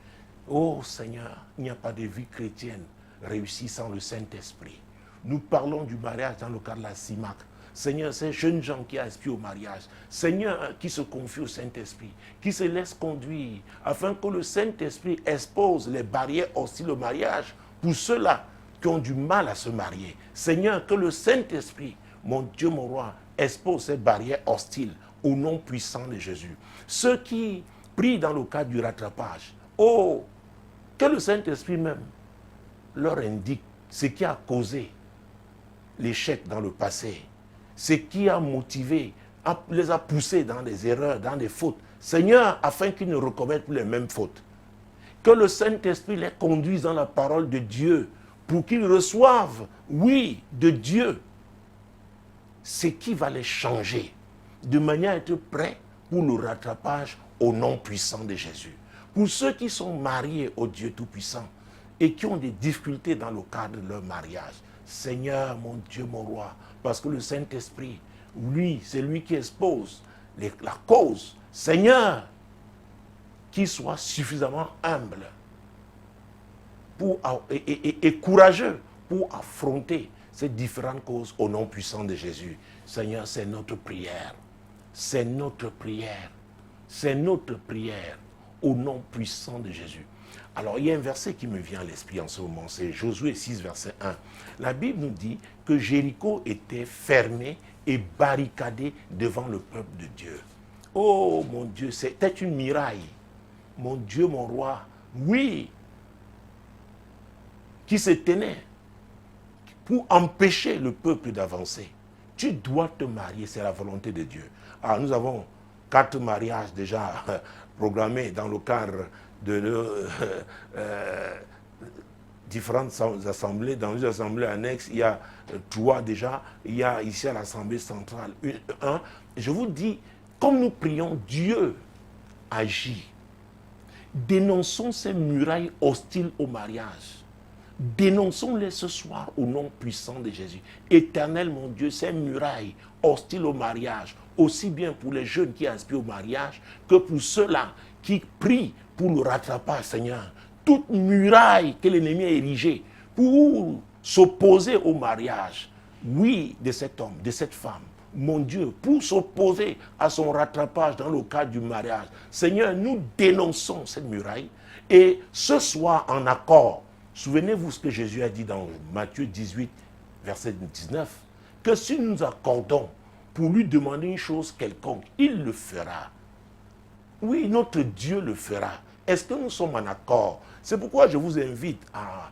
Oh Seigneur, il n'y a pas de vie chrétienne réussie sans le Saint-Esprit. Nous parlons du mariage dans le cadre de la CIMAC. Seigneur, ces jeunes gens qui aspirent au mariage, Seigneur, qui se confient au Saint-Esprit, qui se laissent conduire, afin que le Saint-Esprit expose les barrières hostiles au mariage pour ceux-là qui ont du mal à se marier. Seigneur, que le Saint-Esprit, mon Dieu, mon roi, expose ces barrières hostiles au nom puissant de Jésus. Ceux qui prient dans le cadre du rattrapage, oh, que le Saint-Esprit même leur indique ce qui a causé l'échec dans le passé, ce qui a motivé, les a poussés dans des erreurs, dans des fautes. Seigneur, afin qu'ils ne recommettent plus les mêmes fautes. Que le Saint-Esprit les conduise dans la parole de Dieu pour qu'ils reçoivent, oui, de Dieu, ce qui va les changer, de manière à être prêts pour le rattrapage au nom puissant de Jésus. Pour ceux qui sont mariés au Dieu Tout-Puissant et qui ont des difficultés dans le cadre de leur mariage, Seigneur, mon Dieu, mon roi, parce que le Saint-Esprit, lui, c'est lui qui expose la cause. Seigneur, qu'il soit suffisamment humble et courageux pour affronter ces différentes causes au nom puissant de Jésus. Seigneur, c'est notre prière. C'est notre prière. C'est notre prière au nom puissant de Jésus. Alors, il y a un verset qui me vient à l'esprit en ce moment, c'est Josué 6, verset 1. La Bible nous dit que Jéricho était fermé et barricadé devant le peuple de Dieu. Oh mon Dieu, c'était une muraille. Mon Dieu, mon roi, oui, qui se tenait pour empêcher le peuple d'avancer. Tu dois te marier, c'est la volonté de Dieu. Alors, nous avons 4 mariages déjà programmés dans le cadre de différentes assemblées. Dans les assemblées annexes, il y a 3 déjà. Il y a ici à l'Assemblée centrale 1. Je vous dis, comme nous prions, Dieu agit. Dénonçons ces murailles hostiles au mariage. Dénonçons-les ce soir au nom puissant de Jésus. Éternel, mon Dieu, ces murailles hostiles au mariage, aussi bien pour les jeunes qui aspirent au mariage que pour ceux-là qui prient pour le rattrapage, Seigneur. Toute muraille que l'ennemi a érigée pour s'opposer au mariage, oui, de cet homme, de cette femme, mon Dieu, pour s'opposer à son rattrapage dans le cadre du mariage. Seigneur, nous dénonçons cette muraille et ce soir en accord, souvenez-vous ce que Jésus a dit dans Matthieu 18, verset 19, que si nous nous accordons pour lui demander une chose quelconque, il le fera. Oui, notre Dieu le fera. Est-ce que nous sommes en accord? C'est pourquoi je vous invite à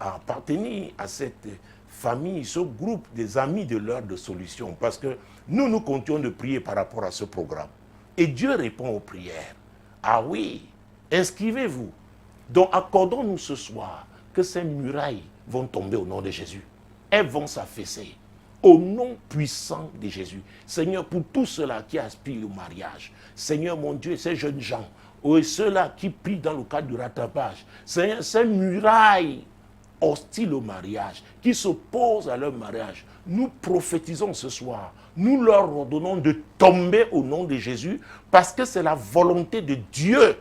appartenir à cette famille, ce groupe des amis de l'heure de solution. Parce que nous comptons de prier par rapport à ce programme. Et Dieu répond aux prières. Ah oui, inscrivez-vous. Donc accordons-nous ce soir que ces murailles vont tomber au nom de Jésus. Elles vont s'affaisser. Au nom puissant de Jésus. Seigneur, pour tous ceux-là qui aspirent au mariage, Seigneur mon Dieu, ces jeunes gens, et ceux-là qui prient dans le cadre du rattrapage, Seigneur, ces murailles hostiles au mariage, qui s'opposent à leur mariage, nous prophétisons ce soir, nous leur ordonnons de tomber au nom de Jésus, parce que c'est la volonté de Dieu.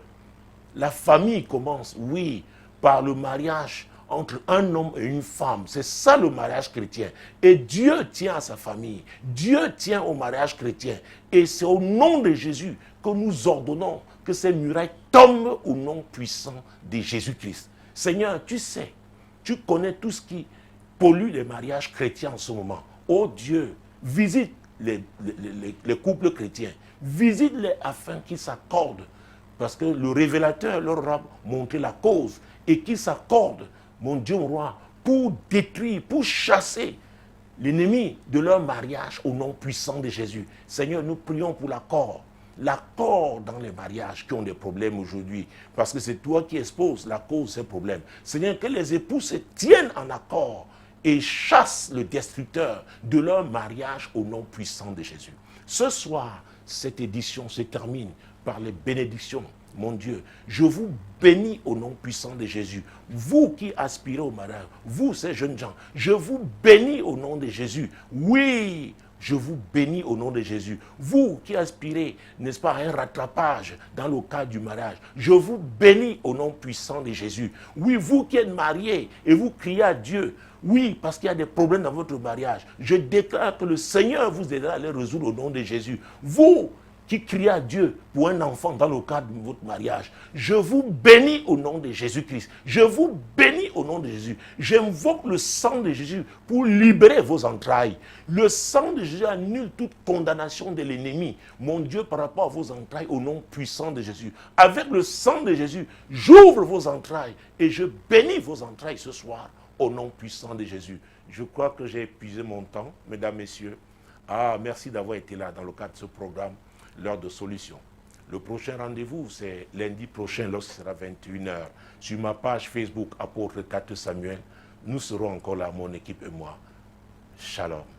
La famille commence, oui, par le mariage entre un homme et une femme. C'est ça le mariage chrétien. Et Dieu tient à sa famille. Dieu tient au mariage chrétien. Et c'est au nom de Jésus que nous ordonnons que ces murailles tombent au nom puissant de Jésus-Christ. Seigneur, tu sais, tu connais tout ce qui pollue les mariages chrétiens en ce moment. Oh Dieu, visite les couples chrétiens. Visite-les afin qu'ils s'accordent. Parce que le révélateur leur a montré la cause. Et qu'ils s'accordent, mon Dieu, mon roi, pour détruire, pour chasser l'ennemi de leur mariage au nom puissant de Jésus. Seigneur, nous prions pour l'accord. L'accord dans les mariages qui ont des problèmes aujourd'hui. Parce que c'est toi qui exposes la cause de ces problèmes. Seigneur, que les époux se tiennent en accord et chassent le destructeur de leur mariage au nom puissant de Jésus. Ce soir, cette édition se termine par les bénédictions. Mon Dieu, je vous bénis au nom puissant de Jésus. Vous qui aspirez au mariage, vous ces jeunes gens, je vous bénis au nom de Jésus. Oui, je vous bénis au nom de Jésus. Vous qui aspirez, n'est-ce pas, à un rattrapage dans le cadre du mariage, je vous bénis au nom puissant de Jésus. Oui, vous qui êtes mariés et vous criez à Dieu, oui, parce qu'il y a des problèmes dans votre mariage, je déclare que le Seigneur vous aidera à les résoudre au nom de Jésus. Vous qui criez à Dieu pour un enfant dans le cadre de votre mariage, je vous bénis au nom de Jésus-Christ. Je vous bénis au nom de Jésus. J'invoque le sang de Jésus pour libérer vos entrailles. Le sang de Jésus annule toute condamnation de l'ennemi, mon Dieu, par rapport à vos entrailles au nom puissant de Jésus. Avec le sang de Jésus, j'ouvre vos entrailles et je bénis vos entrailles ce soir au nom puissant de Jésus. Je crois que j'ai épuisé mon temps, mesdames, messieurs. Merci d'avoir été là dans le cadre de ce programme. L'heure de solution. Le prochain rendez-vous, c'est lundi prochain, lorsque ce sera 21h. Sur ma page Facebook, apôtre 4 Samuel, nous serons encore là, mon équipe et moi. Shalom.